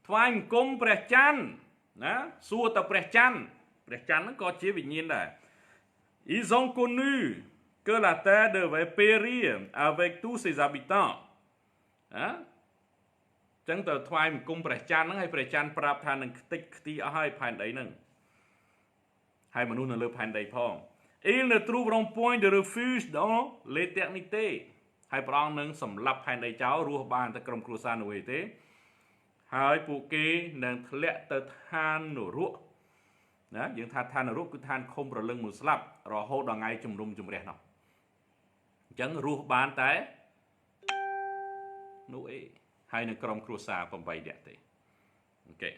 ថ្វាយបង្គំព្រះច័ន្ទណាសួរទៅព្រះច័ន្ទហ្នឹងក៏ជាវិញ្ញាណដែរ Ils ont connu que la terre devait périr avec tous ses habitants ចឹងទៅថ្វាយបង្គំព្រះច័ន្ទហ្នឹងហើយព្រះច័ន្ទប្រាប់ថានឹងខ្ទេចខ្ទីអស់ហើយផែនដីហ្នឹងហើយមនុស្សនៅលើផែនដីផង Ils ne trouveront point de refuge dans l'éternité ហើយព្រះអង្គនឹងសម្លាប់ផែនដីចោលរស់បានតែក្រុមគ្រួសារនោះទេហើយពួកគេនឹងធ្លាក់ទៅឋាននរកណាយើងថាឋាននរកគឺឋានឃុំប្រលឹងមនុស្សស្លាប់រហូតដល់ថ្ងៃជំនុំជម្រះនោះអញ្ចឹងរស់បានតែនោះហើយនឹងក្រុមគ្រួសារ8នាក់ទេអូខេ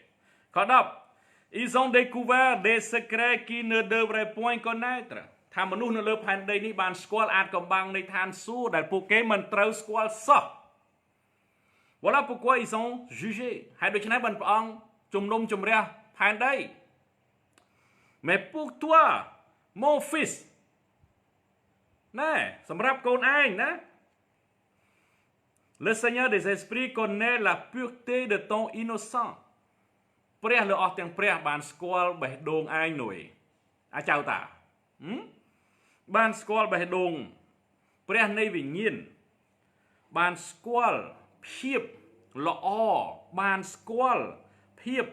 ខ10 Ils ont découvert des secrets qui ne devraient point connaître ថាមនុស្សនៅលើផែនដីនេះបានស្គាល់អាចកំបាំងនៃឋានសួគ៌ដែលពួកគេមិនត្រូវស្គាល់សោះ Voilà pourquoi ils sont jugés ហើយដូច្នេះបានព្រះអង្គជំនុំជម្រះផែនដី Mais pour toi mon fils ណែសម្រាប់កូនឯងណា Le Seigneur des esprits connaît la pureté de ton innocent ព្រះលើអស់ទាំងព្រះបានស្គាល់បេះដូងឯងនោះអាចៅតា បានស្គាល់បេះដូងព្រះនៃវិញ្ញាណបានស្គាល់ភាពល្អបានស្គាល់ភាព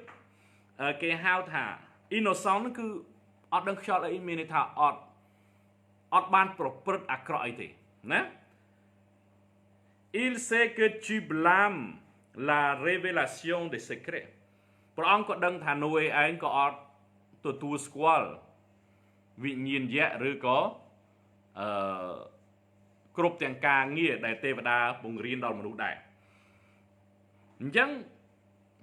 គេហៅថា innocent គឺអត់ដឹងខ្យល់អីមានន័យថាអត់បានប្រព្រឹត្តអាក្រក់អីទេណា Il sait que tu blâmes la révélation des secrets ព្រះអង្គក៏ដឹងថានូអេឯងក៏អត់ទទួលស្គាល់វិញ្ញាណយៈឬក៏គ្រប់ទាំងការងារដែលទេវតាបង្រៀនដល់មនុស្សដែរអញ្ចឹង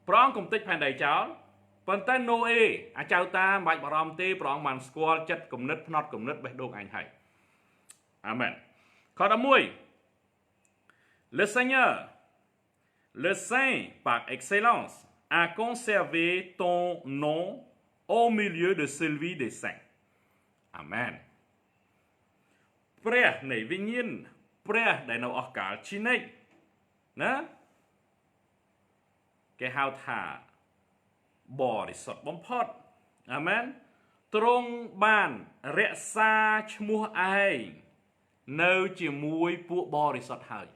ព្រះអង្គកុំតិចផែនដីចោលប៉ុន្តែណូអេអាចៅតាមិនបាច់បារម្ភទេព្រះអង្គបានស្គាល់ចិត្តគំនិតផ្នត់គំនិតបេះដូងឯងហើយអាមែនខ11 Le Seigneur le Saint par excellence a conservé ton nom au milieu de celui des saints Amen ព្រះនៃវិញ្ញាណព្រះដែលនៅអស់កលជានិច្ចណាគេហៅថាបរិសុទ្ធបំផុតអាមែនទ្រង់បានរក្សាឈ្មោះឯងនៅជាមួយពួកបរិសុទ្ធហើយ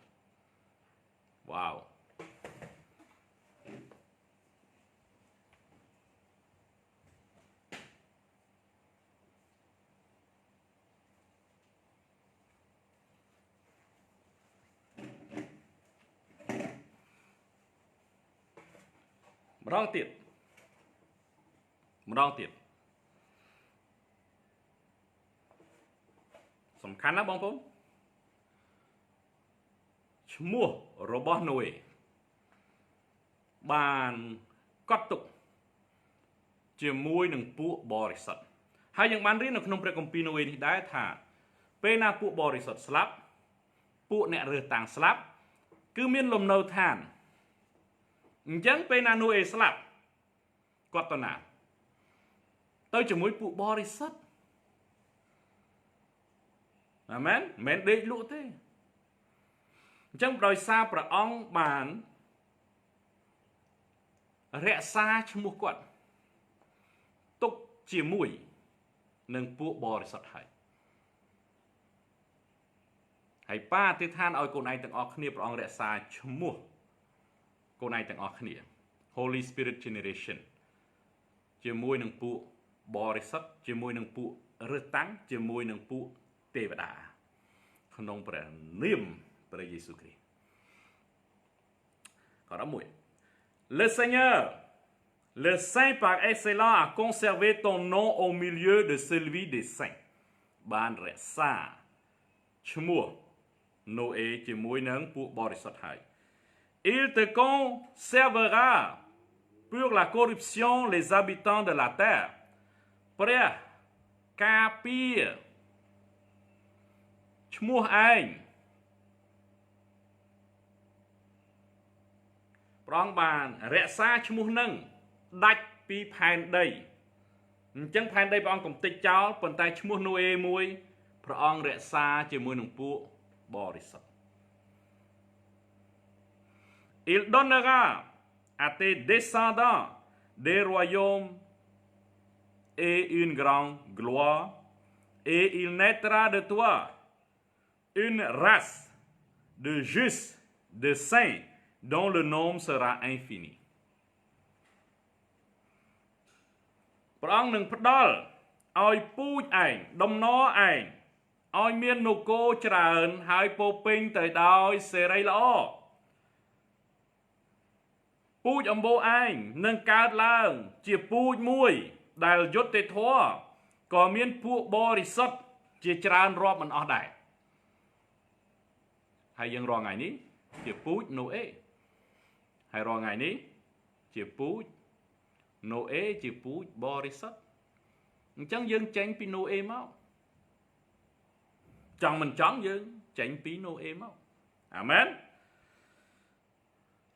វ៉ាវម្ដងទៀតសំខាន់ណាបងប្អូនឈ្មោះរបស់ណូអេបានកត់ទុកជាមួយនឹងពួកបរិសុទ្ធហើយយើងបានរៀននៅក្នុងព្រះគម្ពីរណូអេនេះដែរថាពេលណាពួកបរិសុទ្ធស្លាប់ពួកអ្នករើសតាំងស្លាប់គឺមានលំនៅឋានអញ្ចឹងពេលណាណូអេស្លាប់គាត់ទៅណាទៅជាមួយពួកបរិសុទ្ធអាមែនមិនដេកលក់ទេអញ្ចឹងដោយសារព្រះអង្គបានរក្សាឈ្មោះគាត់ទុកជាមួយនឹងពួកបរិសុទ្ធហើយប៉ាអធិដ្ឋានឲ្យកូនឯងទាំងអស់គ្នាព្រះអង្គរក្សាឈ្មោះកូនឯងទាំងអស់គ្នា Holy Spirit Generation ជាមួយនឹងពួកបរិសុទ្ធជាមួយនឹងពួករើសតាំងជាមួយនឹងពួកទេវតាក្នុងព្រះនាមព្រះយេស៊ូវគ្រីស្ទខ11 Le Seigneur le Saint par excellence a conservé ton nom au milieu de celui des saints បានរក្សាឈ្មោះណូអេជាមួយនឹងពួកបរិសុទ្ធហើយ Il te conservera pour la corruption les habitants de la terre ព្រះការពារឈ្មោះឯងព្រះអង្គបានរក្សាឈ្មោះនឹងដាច់ពីផែនដីអញ្ចឹងផែនដីព្រះអង្គកំទេចចោលប៉ុន្តែឈ្មោះណូអេមួយព្រះអង្គរក្សាជាមួយនឹងពួកបរិសុទ្ធ Il donnera à tes descendants des royaumes et une grande gloire et il naîtra de toi une race de justes, de saints, dont le nombre sera infini. ព្រះអង្គនឹងផ្ដល់ឲ្យពូជឯងដំណរឯងឲ្យមាននគរច្រើនហើយពោពេញទៅដោយសេរីល្អពូជអម្បូរឯងនឹងកើតឡើងជាពូជមួយដែលយុត្តិធម៌ក៏មានពួកបរិសុទ្ធជាច្រើនរាប់មិនអស់ដែរហើយយើងរងថ្ងៃនេះជាពូជណូអេហើយរងថ្ងៃនេះជាពូជណូអេជាពូជបរិសុទ្ធអញ្ចឹងយើងចេញពីណូអេមកចង់មិនចង់យើងចេញពីណូអេមកអាមែន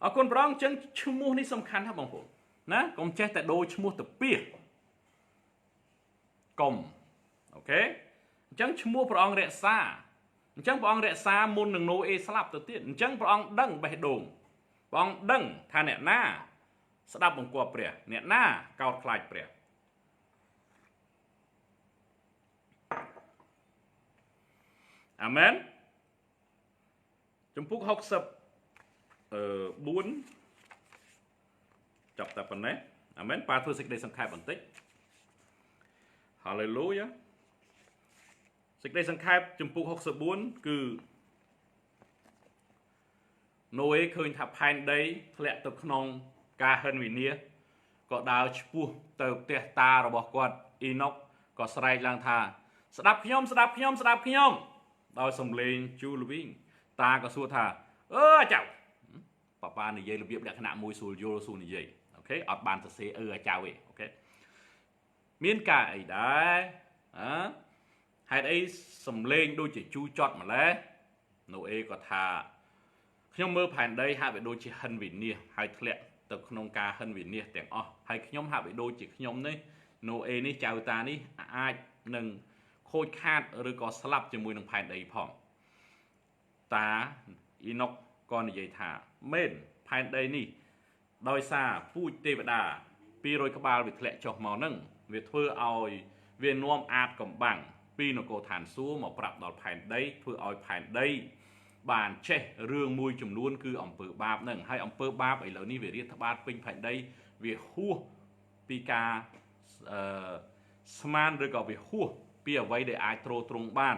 អរគុណព្រះអង្គអញ្ចឹងឈ្មោះនេះសំខាន់ណាស់បងប្អូនណាកុំចេះតែដូរឈ្មោះទៅពីកុំអូខេអញ្ចឹងឈ្មោះព្រះអង្គរក្សាអញ្ចឹងព្រះអង្គរក្សាមុននឹងណូអេស្លាប់ទៅទៀតអញ្ចឹងព្រះអង្គដឹងបេះដូងព្រះអង្គដឹងថាអ្នកណាស្ដាប់បង្គាប់ព្រះអ្នកណាកោតខ្លាចព្រះ អាមែនចំពុក64ចាប់តែប៉ុណ្ណេះអាមែនប៉ាធ្វើសេចក្តីសង្ខេបបន្តិច Hallelujah សេចក្តីសង្ខេបចំពុក64គឺណូអេឃើញថាផែនដីធ្លាក់ទៅក្នុងការហិនវិនាសក៏ដើរឆ្ពោះទៅផ្ទះតារបស់គាត់អ៊ីណុកក៏ស្រែកឡើងថាស្ដាប់ខ្ញុំស្ដាប់ខ្ញុំស្ដាប់ខ្ញុំដោយសំឡេងជូលវិញតាក៏សួរថាអើចៅប៉ានិយាយរបៀបលក្ខណៈមួយស្រួលយល់ស្រួលនិយាយអូខេអត់បានសរសេរចៅទេអូខេមានការអីដែរហេតុអីសំឡេងដូចជាជូចត់ម្ល៉េះណូអេក៏ថាខ្ញុំមើលផែនដីហាក់បីដូចជាហិនវិនាសហើយធ្លាក់ទៅក្នុងការហិនវិនាសទាំងអស់ហើយខ្ញុំហាក់បីដូចជាខ្ញុំនេះណូអេនេះចៅតានេះអាចនឹងខូចខាតឬក៏ស្លាប់ជាមួយនឹងផែនដីផងតាអ៊ីណុកក៏និយាយថាមែនផែនដីនេះដោយសារពូជទេវតា200ក្បាលវាធ្លាក់ចុះមកនឹងវាធ្វើឲ្យវានាំអាចកំបាំងពីនគរឋានសួគ៌មកប្រាប់ដល់ផែនដីធ្វើឲ្យផែនដីបានចេះរឿងមួយចំនួនគឺអំពើបាបនឹងហើយអំពើបាបឥឡូវនេះវារៀបត្បាតពេញផែនដីវាហួសពីការស្មានឬក៏វាហួសពីអ្វីដែលអាចទ្រទ្រង់បាន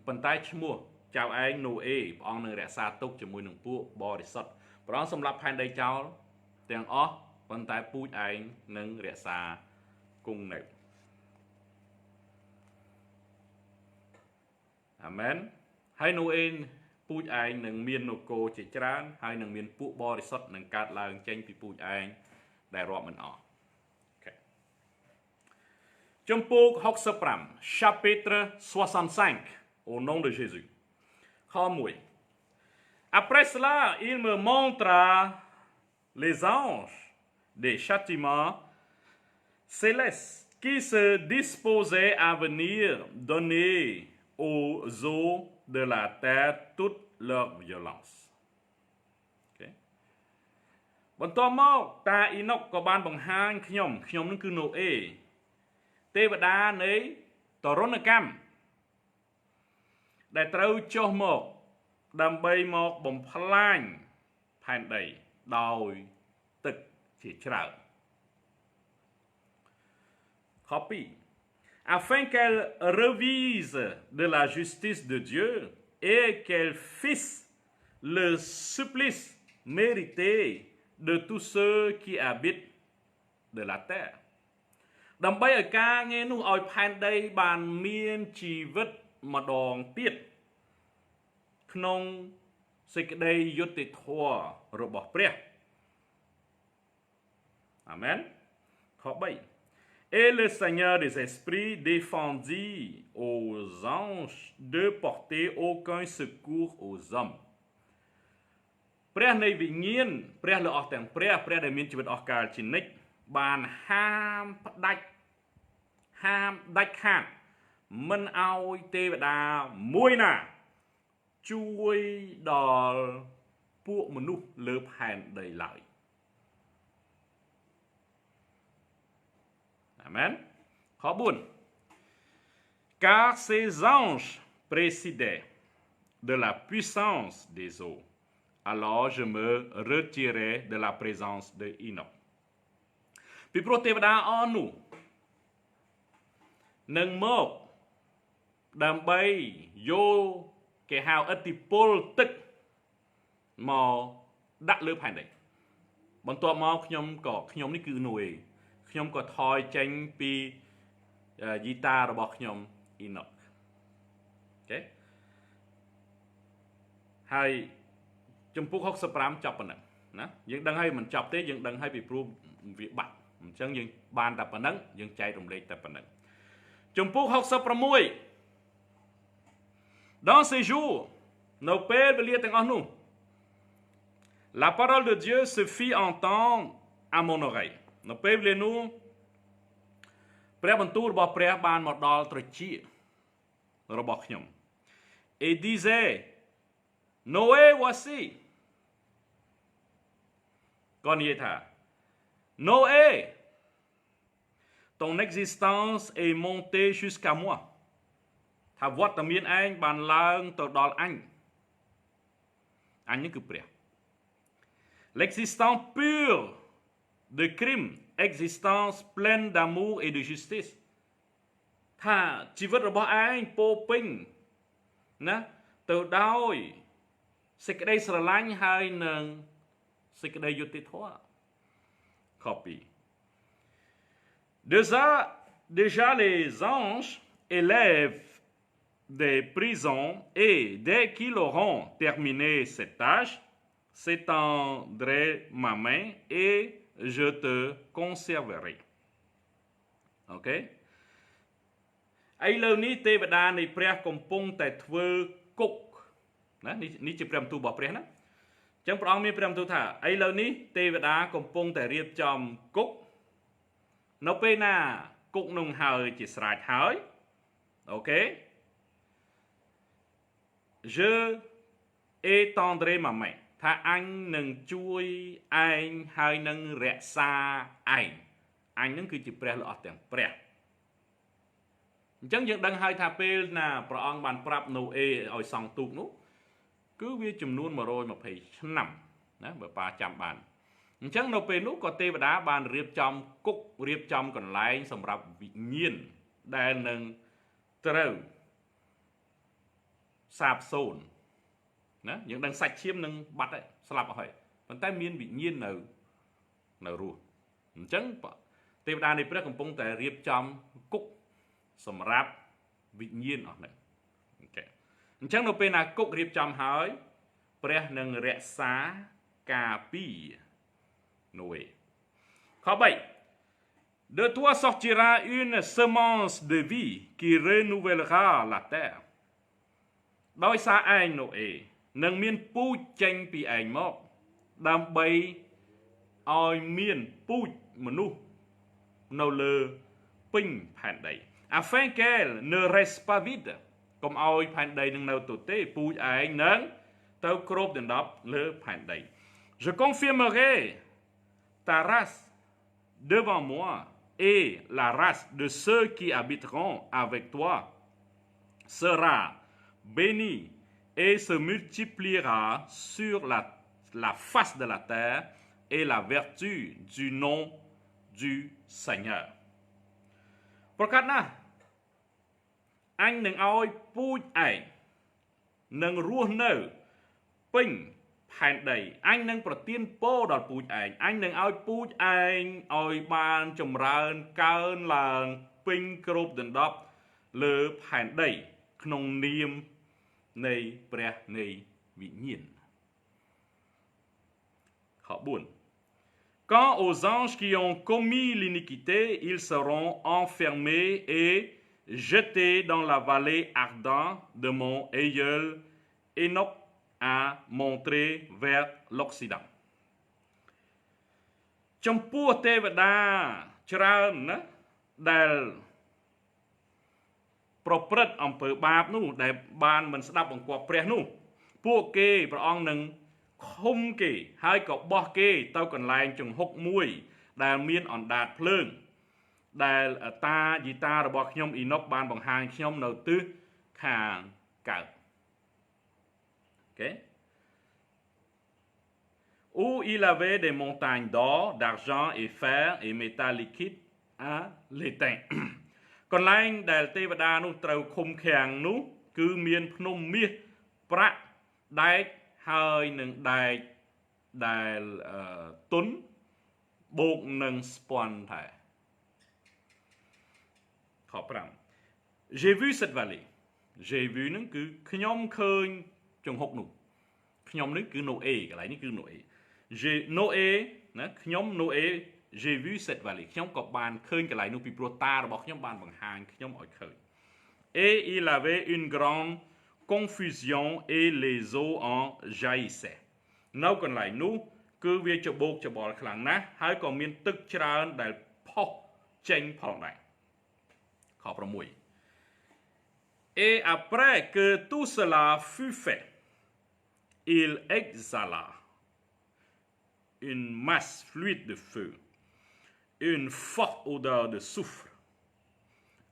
ប៉ុន្តែឈ្មោះចៅឯងណូអេព្រះអង្គនឹងរក្សាទុកជាមួយនឹងពួកបរិសុទ្ធព្រះអង្គសម្រាប់ផែនដីចោលទាំងអស់ប៉ុន្តែពូជឯងនឹងរក្សាគង់នៅអាមែនហើយណូអេពូជឯងនឹងមាននគរជាច្រើនហើយនឹងមានពួកបរិសុទ្ធនឹងកើតឡើងចេញពីពូជឯងដែលរាប់មិនអស់ចំពោះ65 chapitre 65 au nom de Jésus ខ1 Après cela il me montra les anges des châtiments célestes qui se disposaient à venir donner aux eaux de la terre toute leur violence បន្ទាប់មកតាអ៊ីណុកក៏បានបង្ហាញខ្ញុំនឹងគឺណូអេទេវតានៃទរណកម្មដែលត្រូវចុះមកដើម្បីមកបំផ្លាញផែនដីដោយទឹកជាច្រើនខ2 afin qu'elle revise de la justice de Dieu et qu'elle fisse le supplice mérité de tous ceux qui habitent de la terre ដើម្បីឲ្យការងារនោះឲ្យផែនដីបានមានជីវិតម្ដងទៀតក្នុងសេចក្តីយុត្តិធម៌របស់ព្រះអាមែនខ3 Et le Seigneur des esprits défendit aux anges de porter aucun secours aux hommes ព្រះនៃវិញ្ញាណព្រះលើអស់ទាំងព្រះដែលមានជីវិតអស់កលជានិច្ចបានហាមដាច់ខាតមិនឲ្យទេវតាមួយណាជួយដល់ពួកមនុស្សលើផែនដីឡើយអាមែនខ4 Car ces anges présidaient de la puissance des eaux alors je me retirai de la présence de Enoch ពីព្រោះទេវតាអស់នោះនឹងមកដើម្បីយកគេហៅឥទ្ធិពលទឹកមកដាក់លើផែនដីបន្ទាប់មកខ្ញុំនេះគឺណូអេខ្ញុំក៏ថយចេញពីយីតារបស់ខ្ញុំអ៊ីណុកអូខេហើយចំពុក65ចប់ប៉ុណ្ណឹងណាយើងដឹងហើយមិនចប់ទេយើងដឹងហើយពីព្រោះវាបាត់អញ្ចឹងយើងបានតែប៉ុណ្ណឹងយើងចែករំលែកតែប៉ុណ្ណឹងចំពុក66 Dans ces jours នៅពេលវេលាទាំងអស់នោះ La parole de Dieu se fit entendre à mon oreille នៅពេលវេលានោះព្រះបន្ទូលរបស់ព្រះបានមកដល់ត្រចៀករបស់ខ្ញុំ Et disait Noé voici ក៏និយាយថា Noé ton existence est montée jusqu'à moi ថាវត្តមានឯងបានឡើងទៅដល់អញនេះគឺព្រះ l'existence pure de crime existence pleine d'amour et de justice ថាជីវិតរបស់ឯងពោពេញណាទៅដោយសេចក្តីស្រឡាញ់ហើយនឹងសេចក្តីយុត្តិធម៌ copy déjà les anges élèvent des prisons et dès qu'ils auront terminé cette tâche s'étendrai ma main et je te conserverai ok ឥឡូវនេះទេវតានៃព្រះកំពុងតែធ្វើគុកណានេះជាព្រះបន្ទូលរបស់ព្រះណាអញ្ចឹងព្រះអង្គមានព្រះបន្ទូលថាឥឡូវនេះទេវតាកំពុងតែរៀបចំគុកនៅពេលណាគុកនោះហើយជាស្រេចហើយអូខេ je étendrai ma main ថាអញនឹងជួយឯងហើយនឹងរក្សាឯងអញនឹងគឺជាព្រះល្អទាំងព្រះអញ្ចឹងយើងដឹងហើយថាពេលណាព្រះអង្គបានប្រាប់ណូអេឲ្យសង់ទូកនោះគឺវាចំនួន120ឆ្នាំណាបើប៉ាចាំបានអញ្ចឹងនៅពេលនោះក៏ទេវតាបានរៀបចំគុករៀបចំកន្លែងសម្រាប់វិញ្ញាណដែលនឹងត្រូវសាបសូន្យណាយើងដឹងសាច់ឈាមនឹងបាត់ហើយស្លាប់អស់ហើយប៉ុន្តែមានវិញ្ញាណនៅរស់អញ្ចឹងទេវតានៃព្រះកំពុងតែរៀបចំគុកសម្រាប់វិញ្ញាណអស់ហ្នឹងអូខេអញ្ចឹងនៅពេលណាគុករៀបចំហើយព្រះនឹងរក្សាការពារណូអេខ3 De toi sortira une semence de vie qui renouvellera la terre ដោយសារឯងណូអេនឹងមានពូជចេញពីឯងមកដើម្បីឲ្យមានពូជមនុស្សនៅលើពេញផែនដី afin qu'elle ne reste pas vide កុំឲ្យផែនដីនឹងនៅទទេពូជឯងនឹងទៅគ្របដណ្ដប់លើផែនដី Je confirmerai ta race devant moi et la race de ceux qui habiteront avec toi sera bénie et se multipliera sur la face de la terre et la vertu du nom du Seigneur ប្រកាសណាស់អញនឹងឲ្យពូជឯងនឹងរស់នៅពេញផែនដីអញនឹងប្រទានពរដល់ពូជឯងអញនឹងឲ្យពូជឯងឲ្យបានចម្រើនកើនឡើងពេញគ្រប់ដណ្ដប់លើផែនដីក្នុងនាមនៃព្រះនៃវិញ្ញាណខ4 Quant aux anges qui ont commis l'iniquité ils seront enfermés et jetés dans la vallée ardente de mon aïeul Enoch a montré vers l'Occident ចំពោះទេវតាច្រើនណាដែលប្រព្រឹត្តអំពើបាបនោះដែលបានមិនស្ដាប់បង្គាប់ព្រះនោះពួកគេព្រះអង្គនឹងឃុំគេហើយក៏បោះគេទៅកន្លែងចង្ហុកមួយដែលមានអណ្ដាតភ្លើងដែលតាយីតារបស់ខ្ញុំអ៊ីណុកបានបង្ហាញខ្ញុំនៅទិសខាងកើតអូខេ Où il avait des montagnes d'or, d'argent et fer et métal liquide à l'étain កន្លែងដែលទេវតានោះត្រូវឃុំឃាំងនោះគឺមានភ្នំមាសប្រាក់ដែកហើយនឹងដែកដែលទុនបូកនឹងស្ពាន់ថែខ5 J'ai vu cette vallée J'ai vu នឹងគឺខ្ញុំឃើញចង្ហុកនោះខ្ញុំនេះគឺណូអេកន្លែងនេះគឺណូអេ J'ai Noé ណាខ្ញុំណូអេ J'ai vu cette vallée ខ្ញុំក៏បានឃើញកន្លែងនោះពីព្រោះតារបស់ខ្ញុំបានបង្ហាញខ្ញុំឲ្យឃើញ Et il avait une grande confusion et les eaux en jaillissaient នៅកន្លែងនោះគឺវាច្បោកច្បល់ខ្លាំងណាស់ហើយក៏មានទឹកច្រើនដែលផុសចេញផងដែរខ6 Et après que tout cela fut fait il exhala une masse fluide de feu une forte odeur de soufre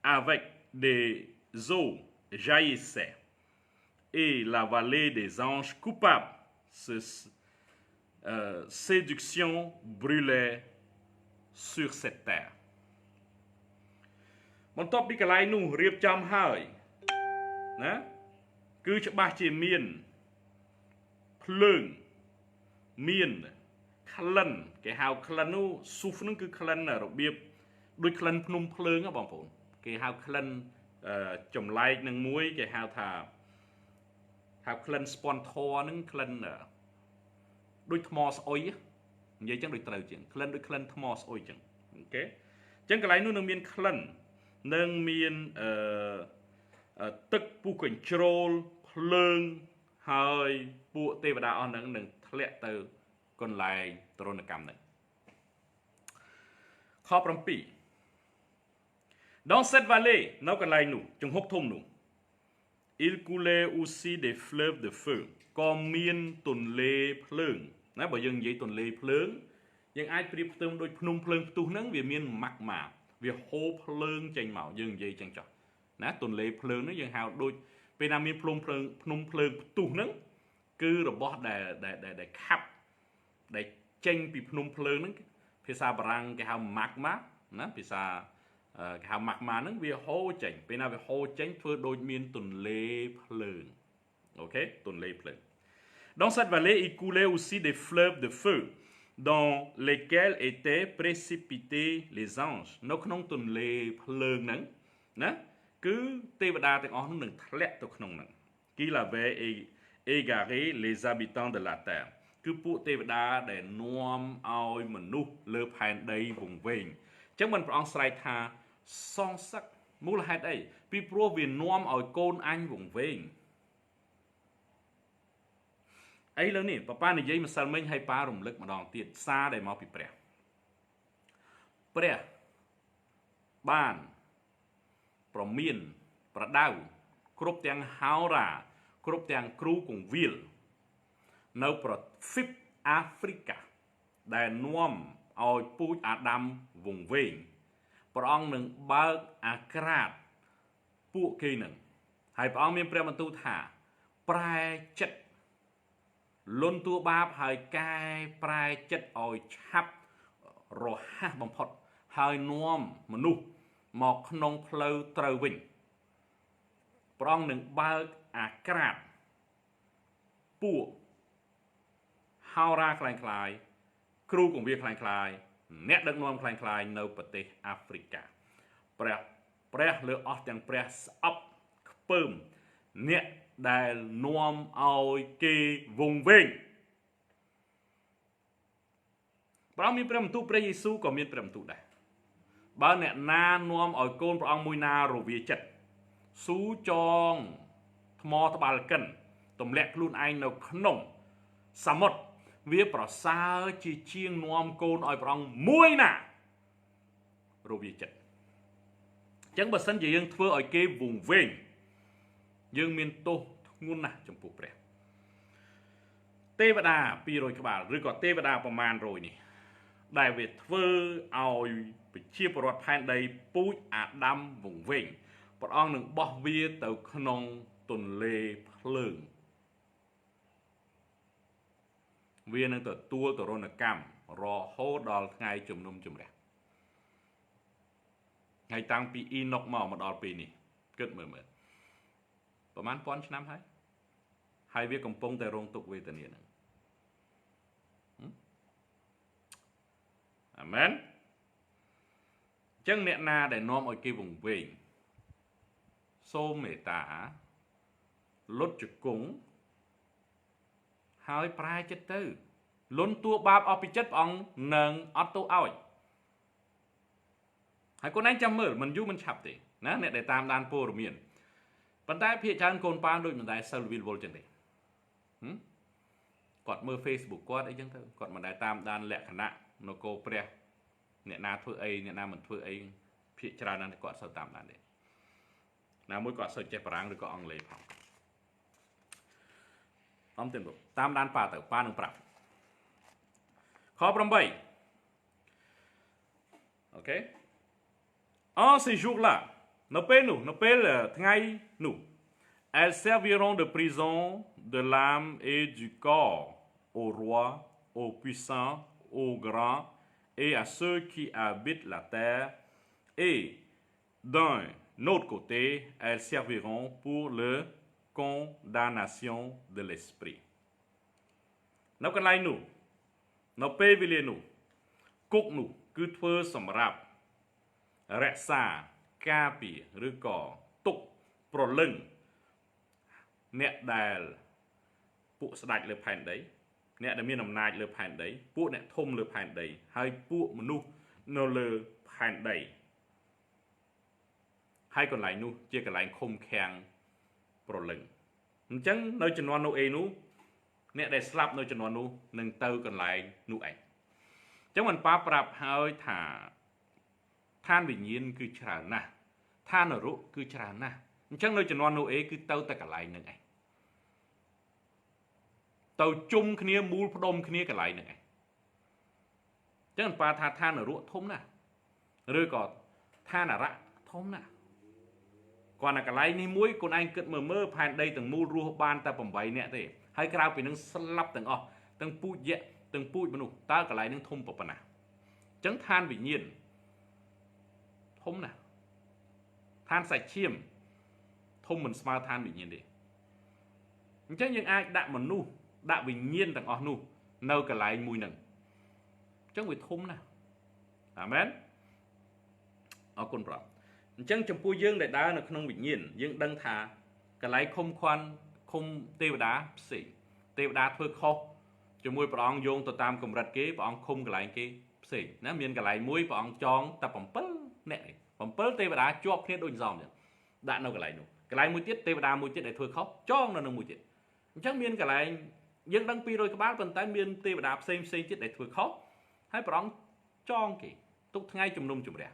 avec des eaux jaillissait, et la vallée des anges coupables, séduction brûlait sur cette terre. បន្ទាប់ពីកន្លែងនោះរៀបចំហើយណាគឺច្បាស់ជាមានភ្លើងមានក្លិនគេហៅក្លិននោះស៊ូហ្វនឹងគឺក្លិនរបៀបដូចក្លិនភ្នំភ្លើងបងប្អូនគេហៅក្លិនចម្លែកនឹងមួយគេហៅថាក្លិនស្ពន់ធរនឹងក្លិនដូចថ្មស្អុយនិយាយចឹងដូចត្រូវជាងក្លិនដូចក្លិនថ្មស្អុយចឹងអូខេអញ្ចឹងកន្លែងនោះនឹងមានក្លិននឹងមានទឹកពុះកញ្ជ្រោលភ្លើងហើយពួកទេវតាអស់ហ្នឹងនឹងធ្លាក់ទៅកន្លែងទរណកម្មហ្នឹងខ7 Dans cette vallée នៅកន្លែងនោះចង្ហុកធំនោះ Il coulait aussi des fleuves de feu ក៏មានទន្លេភ្លើងណាបើយើងនិយាយទន្លេភ្លើងយើងអាចប្រៀបផ្ទឹមដូចភ្នំភ្លើងផ្ទុះហ្នឹងវាមានម៉ាក់ម៉ាវាហូរភ្លើងចេញមកយើងនិយាយចឹងចុះណាទន្លេភ្លើងហ្នឹងយើងហៅដូចពេលណាមានភ្នំភ្លើងផ្ទុះហ្នឹងគឺរបស់ដែលខាប់ដែលចេញពីភ្នំភ្លើងហ្នឹងភាសាបារាំងគេហៅ magma ណាភាសាគេហៅ magma ហ្នឹងវាហូរចេញពេលណាវាហូរចេញធ្វើដូចមានទន្លេភ្លើងអូខេទន្លេភ្លើង Dans cette vallée il coulait aussi des fleuves de feu dans lesquels étaient précipités les anges នៅក្នុងទន្លេភ្លើងហ្នឹងណាគឺទេវតាទាំងអស់ហ្នឹងនឹងធ្លាក់ទៅក្នុងហ្នឹង Qu'il avait égaré les habitants de la terre គឺពួកទេវតាដែលនាំឲ្យមនុស្សលើផែនដីវង្វេងអញ្ចឹងមិនព្រះអង្គស្រែកថាសងសឹកមូលហេតុអីពីព្រោះវានាំឲ្យកូនអញវង្វេងអីលើនេះប៉ានិយាយម្សិលមិញឲ្យប៉ារំលឹកម្ដងទៀតសារដែលមកពីព្រះបានប្រមានប្រដៅគ្រប់ទាំងហោរាគ្រប់ទាំងគ្រូគង្វាលនៅប្រហ្វីបអាហ្វ្រិកាដែលនាំឲ្យពូជអាដាមវង្វេងព្រះអង្គនឹងបើកអាក្រាតពួកគេនឹងហើយព្រះអង្គមានព្រះបន្ទូលថាប្រែចិត្តលន់តួបាបហើយកែប្រែចិត្តឲ្យឆាប់រហ័សបំផុតហើយនាំមនុស្សមកក្នុងផ្លូវត្រូវវិញព្រះអង្គនឹងបើកអាក្រាតពួកហោរាคล้ายៗគ្រូគង្វាលคล้ายៗអ្នកដឹកនាំคล้ายៗនៅប្រទេសអាហ្វ្រិកាព្រះលើអស់ទាំងព្រះស្អប់ខ្ពើមអ្នកដែលនាំឲ្យគេវង្វេងព្រះអង្គមានព្រះបន្ទូលព្រះយេស៊ូវក៏មានព្រះបន្ទូលដែរបើអ្នកណានាំឲ្យកូនព្រះអង្គមួយណារវាចិត្តស៊ូចងថ្មត្បាល់កិនទម្លាក់ខ្លួនឯងនៅក្នុងសមុទ្រវាប្រសើរជាជាងនាំកូនឲ្យព្រះអង្គមួយណារវាចិត្តអញ្ចឹងបើសិនជាយើងធ្វើឲ្យគេវង្វេងយើងមានទោសធ្ងន់ណាស់ចំពោះព្រះទេវតា200ក្បាលឬក៏ទេវតាប្រមាណ100នេះដែលវាធ្វើឲ្យប្រជាពលរដ្ឋផែនដីពូជអាដាមវង្វេងព្រះអង្គនឹងបោះវាទៅក្នុងទន្លេភ្លើងវានឹងទទួលទរណកម្មរហូតដល់ថ្ងៃជំនុំជម្រះហើយតាំងពីអ៊ីណុកមកដល់ពេលនេះគិតមើលប្រហែលពាន់ឆ្នាំហើយវាកំពុងតែរងទុក្ខវេទនាហ្នឹងអាមែនអញ្ចឹងអ្នកណាដែលនាំឲ្យគេវង្វេងសូមមេត្តាលុតជង្គង់ហើយប្រែចិត្តទៅលន់តួបាបអស់ពីចិត្តព្រះអង្គនឹងអត់ទោសឲ្យហើយកូនឯងចាំមើលមិនយូរមិនឆាប់ទេណាអ្នកដែលតាមដានព័ត៌មានប៉ុន្តែភាគច្រើនកូនប៉ាដូចមិនដែលសិលវិលវល់ចឹងទេគាត់មើល Facebook គាត់អីចឹងទៅគាត់មិនដែលតាមដានលក្ខណៈនគរព្រះអ្នកណាធ្វើអីអ្នកណាមិនធ្វើអីភាគច្រើនណាស់គាត់សូវតាមដានទេណាមួយគាត់សូវចេះបារាំងឬក៏អង់គ្លេសផងអំទៅតាមដានប៉ាទៅប៉ានឹងប្រាប់ខ8អូខេអces jours là នៅពេលថ្ងៃនោះ Elles serviront de prison de l'âme et du corps aux rois, aux puissants, aux grands et à ceux qui habitent la terre. Et d'un autre côté, elles serviront pour la condamnation de l'esprit. Nó cái này nụ, nó phê vì liền nụ, cục nụ cứ thơ sầm rạp, rẽ xa, ca bì, rư cỏ, tục, pro lưng, nẹ đài, phụ sạch lợp hành đấy, nẹ đã miên nằm nạch lợp hành đấy, phụ nẹ thông lợp hành đấy, hay phụ mà nụ, nó lợp hành đấy. Hai còn lại nụ, chia cả lại không khen pro lưng. Chẳng nơi chân hoàn nụ ê nụ, nè để slap nơi chân nụ nâng tâu còn lại nụ ảnh chẳng mình pa prap hơi thả than vì nhiên cứ chả na than ở rũ cứ chả na chẳng nơi chân nụ ấy cứ tâu ta cả lại nâng ảnh tâu chung kia mũ đôm kia cả lại nâng ảnh chẳng mình pa thả than ở rũ thông na rồi còn than ở rạ thông na còn là cả lại ní muối con anh cất mờ mơ phàn đây từng mũ rùa ban ta bầm bày nè thế hay cái nào bị nâng slap từng từng pui dẹ từng pui mà nụ ta cả lại nâng thông bập nè chẳng than vì nhiên thông nè than sạch chiêm thông mình smart than vì nhiên đi chẳng những ai đã mà nu đã vì nhiên từng nu nâu cả lại mùi nâng chẳng vì thông nè amen ở con rõ chẳng trong pui dương đại đá là không vì nhiên dương đăng thả cả lại không khoan không tiêu đá xỉ tiêu đá thôi khó cho môi bọn dùng tụi tam cùng rạch kế bọn không cái lại cái xỉ nó miền cái lại muối bọn chọn tập bấm pớl nè bấm pớl tiêu đá chọc hết đôi dòng vậy đã đâu cái lại muối tiết tiêu đá muối tiết để thôi khó cho nó muối tiết chắc miền cái lại dân đăng pi rồi các bác phần tái miền tiêu đá xem tiết để thôi khó hay bọn chọn kì tục ngay chùm nung chùm rẻ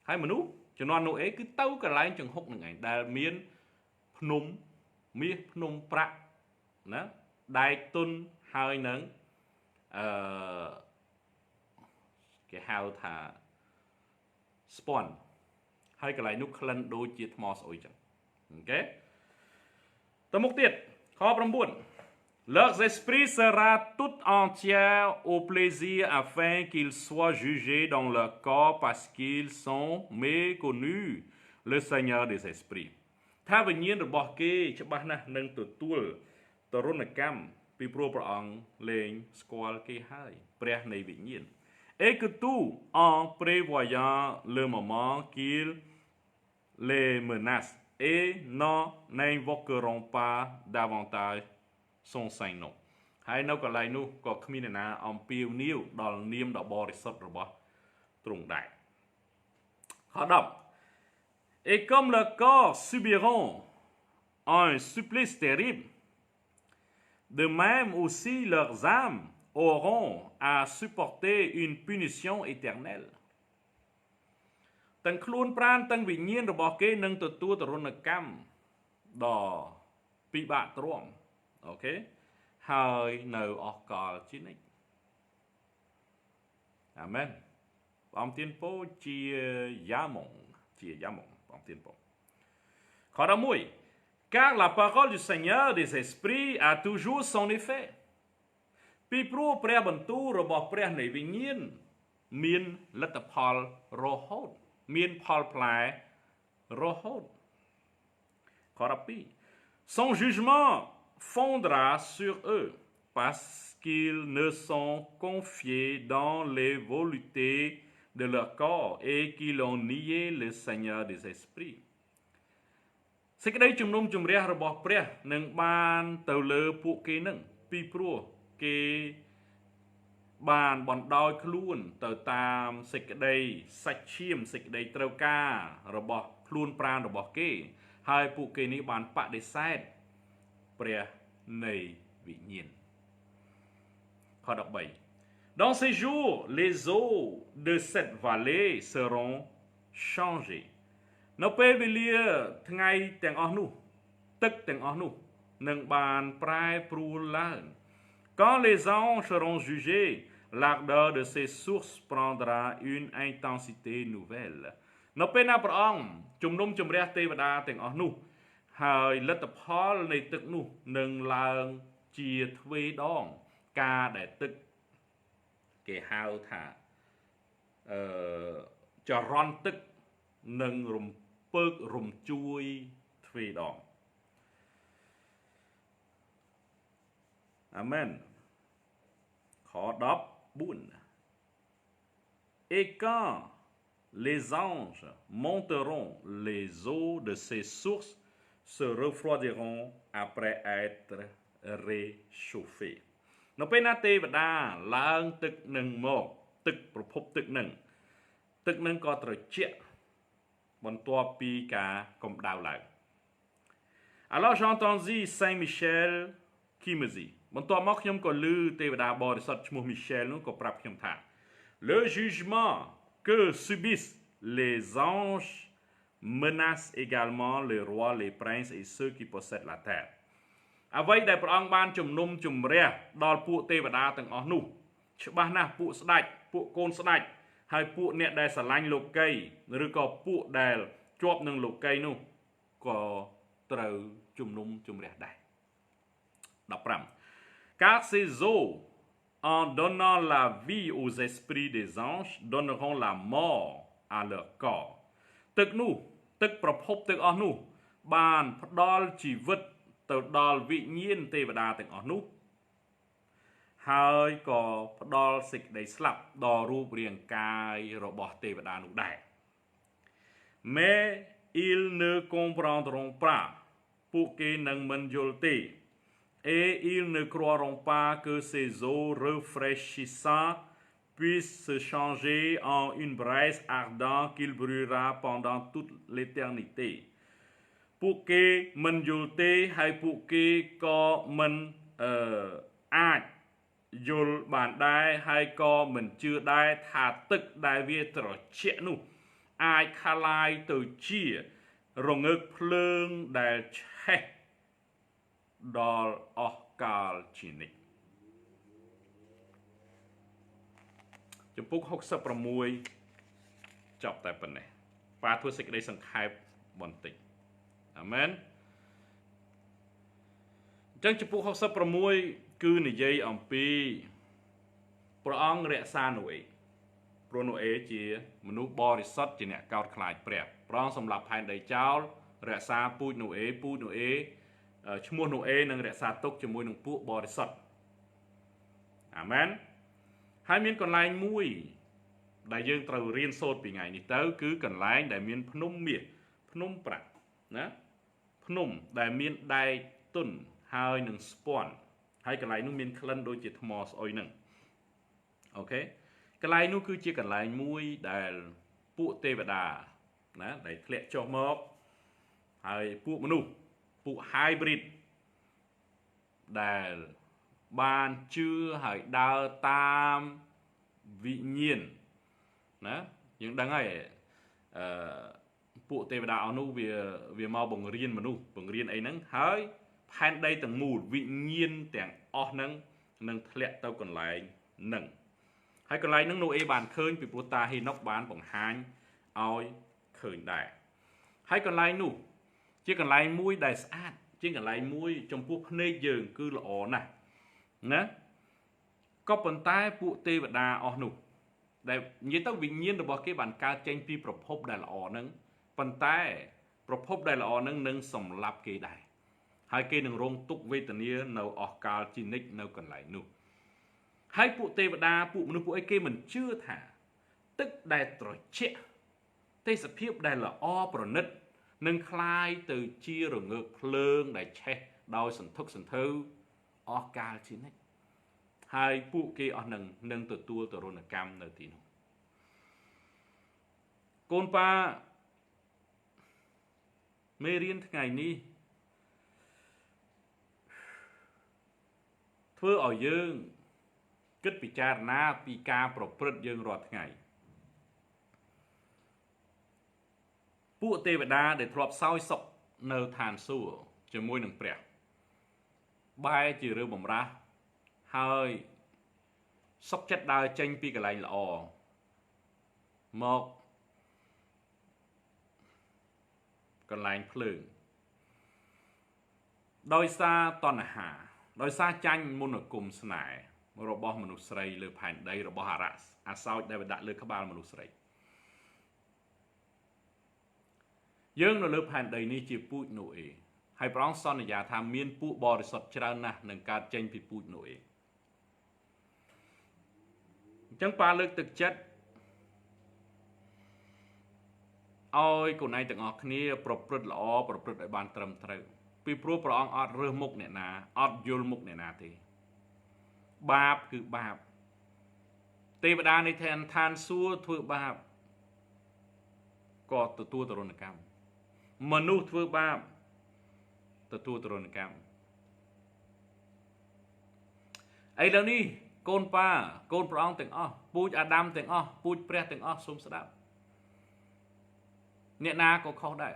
hay mà nú cho non nụ ấy cứ tâu cái lại chừng hốc ngày đà miền nung miền nung prạ đó đại tuân hơi nắng cái hào thả spawn hay cái lại nút khăn đôi chiết mos ôi chẳng ok tầm mục tiết khó bấm buồn leurs esprits sera tout entière au plaisir afin qu'ils soient jugés dans leur corps parce qu'ils sont méconnus le Seigneur des esprits ថាវិញ្ញាណរបស់គេច្បាស់ណាស់នឹងទទួលទរណកម្មពីព្រោះព្រះអង្គលែងស្គាល់គេហើយព្រះនៃវិញ្ញាណ et que tout en prévoyant le moment qu'ils les menacent et n'invoqueront pas davantage son saint nom ហើយនៅកន្លែងនោះក៏គ្មានអ្នកណាអំពាវនាវដល់នាមដ៏បរិសុទ្ធរបស់ទ្រង់ដែរខ10 Et comme leurs corps subiront un supplice terrible, de même aussi leurs âmes auront à supporter une punition éternelle. ទាំងខ្លួនប្រាណទាំងវិញ្ញាណរបស់គេនឹងទទួលទរណកម្មដ៏ពិបាកទ្រាំអូខេហើយនៅអស់កលជានិច្ចអាមែនបងទៀនពោជាយ៉ាម៉ុងcar la parole du Seigneur des esprits a toujours son effet ពីព្រោះព្រះបន្ទូលរបស់ព្រះនៃវិញ្ញាណមានលទ្ធផលរហូតមានផលផ្លែរហូតខ12 son jugement fondra sur eux parce qu'ils ne sont confiés dans les voluptés de leur corps et qu'ils ont nié le Seigneur des esprits សេចក្តីជំនុំជម្រះរបស់ព្រះនឹងបានទៅលើពួកគេនឹងពីព្រោះគេបានបណ្ដោយខ្លួនទៅតាមសេចក្តីសាច់ឈាមសេចក្តីត្រូវការរបស់ខ្លួនប្រាណរបស់គេហើយពួកគេនេះបានបដិសេធព្រះនៃវិញ្ញាណខ13 Dans ces jours les eaux de cette vallée seront changées នៅពេលវេលាថ្ងៃទាំងអស់នោះទឹកទាំងអស់នោះនឹងបានប្រែប្រួលឡើង Quand les anges seront jugés l'ardeur de ces sources prendra une intensité nouvelle នៅពេលណាព្រះអង្គជំនុំជម្រះទេវតាទាំងអស់នោះហើយលទ្ធផលនៃទឹកនោះនឹងឡើងជាទ្វេដងការដែលទឹកគេហៅថាចរន្តទឹកនឹងរំពើករំជួយទ្វេដងអាមែនខ14 Et quand les anges monteront, les eaux de ces sources se refroidiront après être réchauffées. នៅពេលណាទេវតាឡើងទឹកនឹងមកទឹកប្រភពទឹកនឹងក៏ត្រជាក់បន្ទាប់ពីការកម្ដៅឡើង Alors j'ai entendu Saint Michel qui me dit បន្ទាប់មកខ្ញុំក៏ឮទេវតាបរិសុទ្ធឈ្មោះ Michel នោះក៏ប្រាប់ខ្ញុំថា Le jugement que subissent les anges menace également les rois, les princes et ceux qui possèdent la terre. អ្វីដែលព្រះអង្គបានជំនុំជម្រះដល់ពួកទេវតាទាំងអស់នោះច្បាស់ណាស់ពួកស្ដេចពួកកូនស្ដេចហើយពួកអ្នកដែលស្រឡាញ់លោកីឬក៏ពួកដែលជាប់នឹងលោកីនោះក៏ត្រូវជំនុំជម្រះដែរ 15 Car ces eaux en donnant la vie aux esprits des anges donneront la mort à leur corps ទឹកនោះទឹកប្រភពទឹកអស់នោះបានផ្ដល់ជីវិតទៅដល់វិញ្ញាណទេវតាទាំងអស់នោះហើយក៏ផ្ដល់សេចក្តីស្លាប់ដល់រូបរាងកាយរបស់ទេវតានោះដែរ Mais ils ne comprendront pas ពួកគេនឹងមិនយល់ទេ Et ils ne croiront pas que ces eaux rafraîchissantes puissent se changer en une braise ardente qui brûlera pendant toute l'éternité ពួកគេមិនយល់ទេហើយពួកគេក៏មិនអាចយល់បានដែរហើយក៏មិនជឿដែរថាទឹកដែលវាត្រជាក់នោះអាចខាឡាយទៅជារងើកភ្លើងដែលឆេះដល់អស់កាលជានិច្ចចំពុក66ចប់តែប៉ុណ្ណេះប៉ាធ្វើសេចក្តីសង្ខេបបន្តិចអាមែនអញ្ចឹងចំពុក66គឺនិយាយអំពីព្រះអង្គរក្សានូអេព្រោះនូអេជាមនុស្សបរិសុទ្ធជាអ្នកកោតខ្លាចព្រះព្រះអង្គសម្រាប់ផែនដីចោលរក្សាពូជនូអេឈ្មោះនូអេនឹងរក្សាទុកជាមួយនឹងពួកបរិសុទ្ធអាមែនហើយមានកន្លែងមួយដែលយើងត្រូវរៀនសូត្រពីថ្ងៃនេះទៅគឺកន្លែងដែលមានភ្នំមាសភ្នំប្រាក់ណាភ្នំដែលមានដែកទន់ហើយនឹងស្ពាន់ហើយកន្លែងនោះមានក្លិនដូចជាថ្មស្អុយហ្នឹងអូខេកន្លែងនោះគឺជាកន្លែងមួយដែលពួកទេវតាណាដែលធ្លាក់ចុះមកហើយពួកមនុស្សពួក hybrid ដែលបានជឿហើយដើរតាមវិញ្ញាណណាយើងដឹងហើយពួកទេវតាអស់នោះវាមកបង្រៀនមនុស្សបង្រៀនអីហ្នឹងហើយផែនដីទាំងមូលវិញ្ញាណទាំងអស់ហ្នឹងនឹងធ្លាក់ទៅកន្លែងហ្នឹងហើយកន្លែងហ្នឹងនូអេបានឃើញពីព្រោះតាហេណុកបានបង្ហាញឲ្យឃើញដែរហើយកន្លែងនោះជាកន្លែងមួយដែលស្អាតជាកន្លែងមួយចំពោះភ្នែកយើងគឺល្អណាស់ណាក៏ប៉ុន្តែពួកទេវតាអស់នោះដែលនិយាយទៅវិញ្ញាណរបស់គេបានកើតចេញពីប្រភពដែលល្អហ្នឹងប៉ុន្តែប្រភពដែលល្អហ្នឹងនឹងសម្លាប់គេដែរហើយគេនឹងរងទុក្ខវេទនានៅអស់កាលជានិច្ចនៅកន្លែងនោះហើយពួកទេវតាពួកមនុស្សពួកអីគេមិនជឿថាទឹកដែលត្រជាក់ទេសភាពដែលល្អប្រណិតនឹងคล้ายទៅជារងើកភ្លើងដែលឆេះដោយសន្ធឹកសន្ធាវអស់កាលជានិច្ចហើយពួកគេអស់នឹងទទួលទរណកម្មនៅទីនោះកូនប៉ាមេរៀនថ្ងៃនេះធ្វើឲ្យយើងគិតពិចារណាពីការប្រព្រឹត្តយើងរាល់ថ្ងៃពួកទេវតាដែលធ្លាប់សោយសុខនៅឋានសួគ៌ជាមួយនឹងព្រះបែរជារើបំរាស់ហើយសុខចិត្តដើរចេញពីកន្លែងល្អមក កន្លែងភ្លើងដោយសារតណ្ហាដោយសារចាញ់មន្តអាគមស្នេហ៍របស់មនុស្សស្រីលើផែនដីរបស់អាសោចដែលដាក់លើក្បាលមនុស្សស្រីយើងនៅលើផែនដីនេះជាពូជណូអេហើយព្រះអង្គសន្យាថាមានពួកបរិសុទ្ធច្រើនណាស់នឹងកើតចេញពីពូជណូអេអញ្ចឹងប៉ាលើកទឹកចិត្តឲ្យកូនឯងទាំងអស់គ្នាប្រព្រឹត្តល្អប្រព្រឹត្តឲ្យបានត្រឹមត្រូវពីព្រោះព្រះអង្គអត់រើសមុខអ្នកណាអត់យល់មុខអ្នកណាទេបាបគឺបាបទេវតានៃឋានសួគ៌ធ្វើបាបក៏ទទួលទរណកម្មមនុស្សធ្វើបាបទទួលទរណកម្មឥឡូវនេះកូនប៉ាកូនព្រះអង្គទាំងអស់ពូជអាដាមទាំងអស់ពូជព្រះទាំងអស់សូមស្ដាប់អ្នកណាក៏ខុសដែរ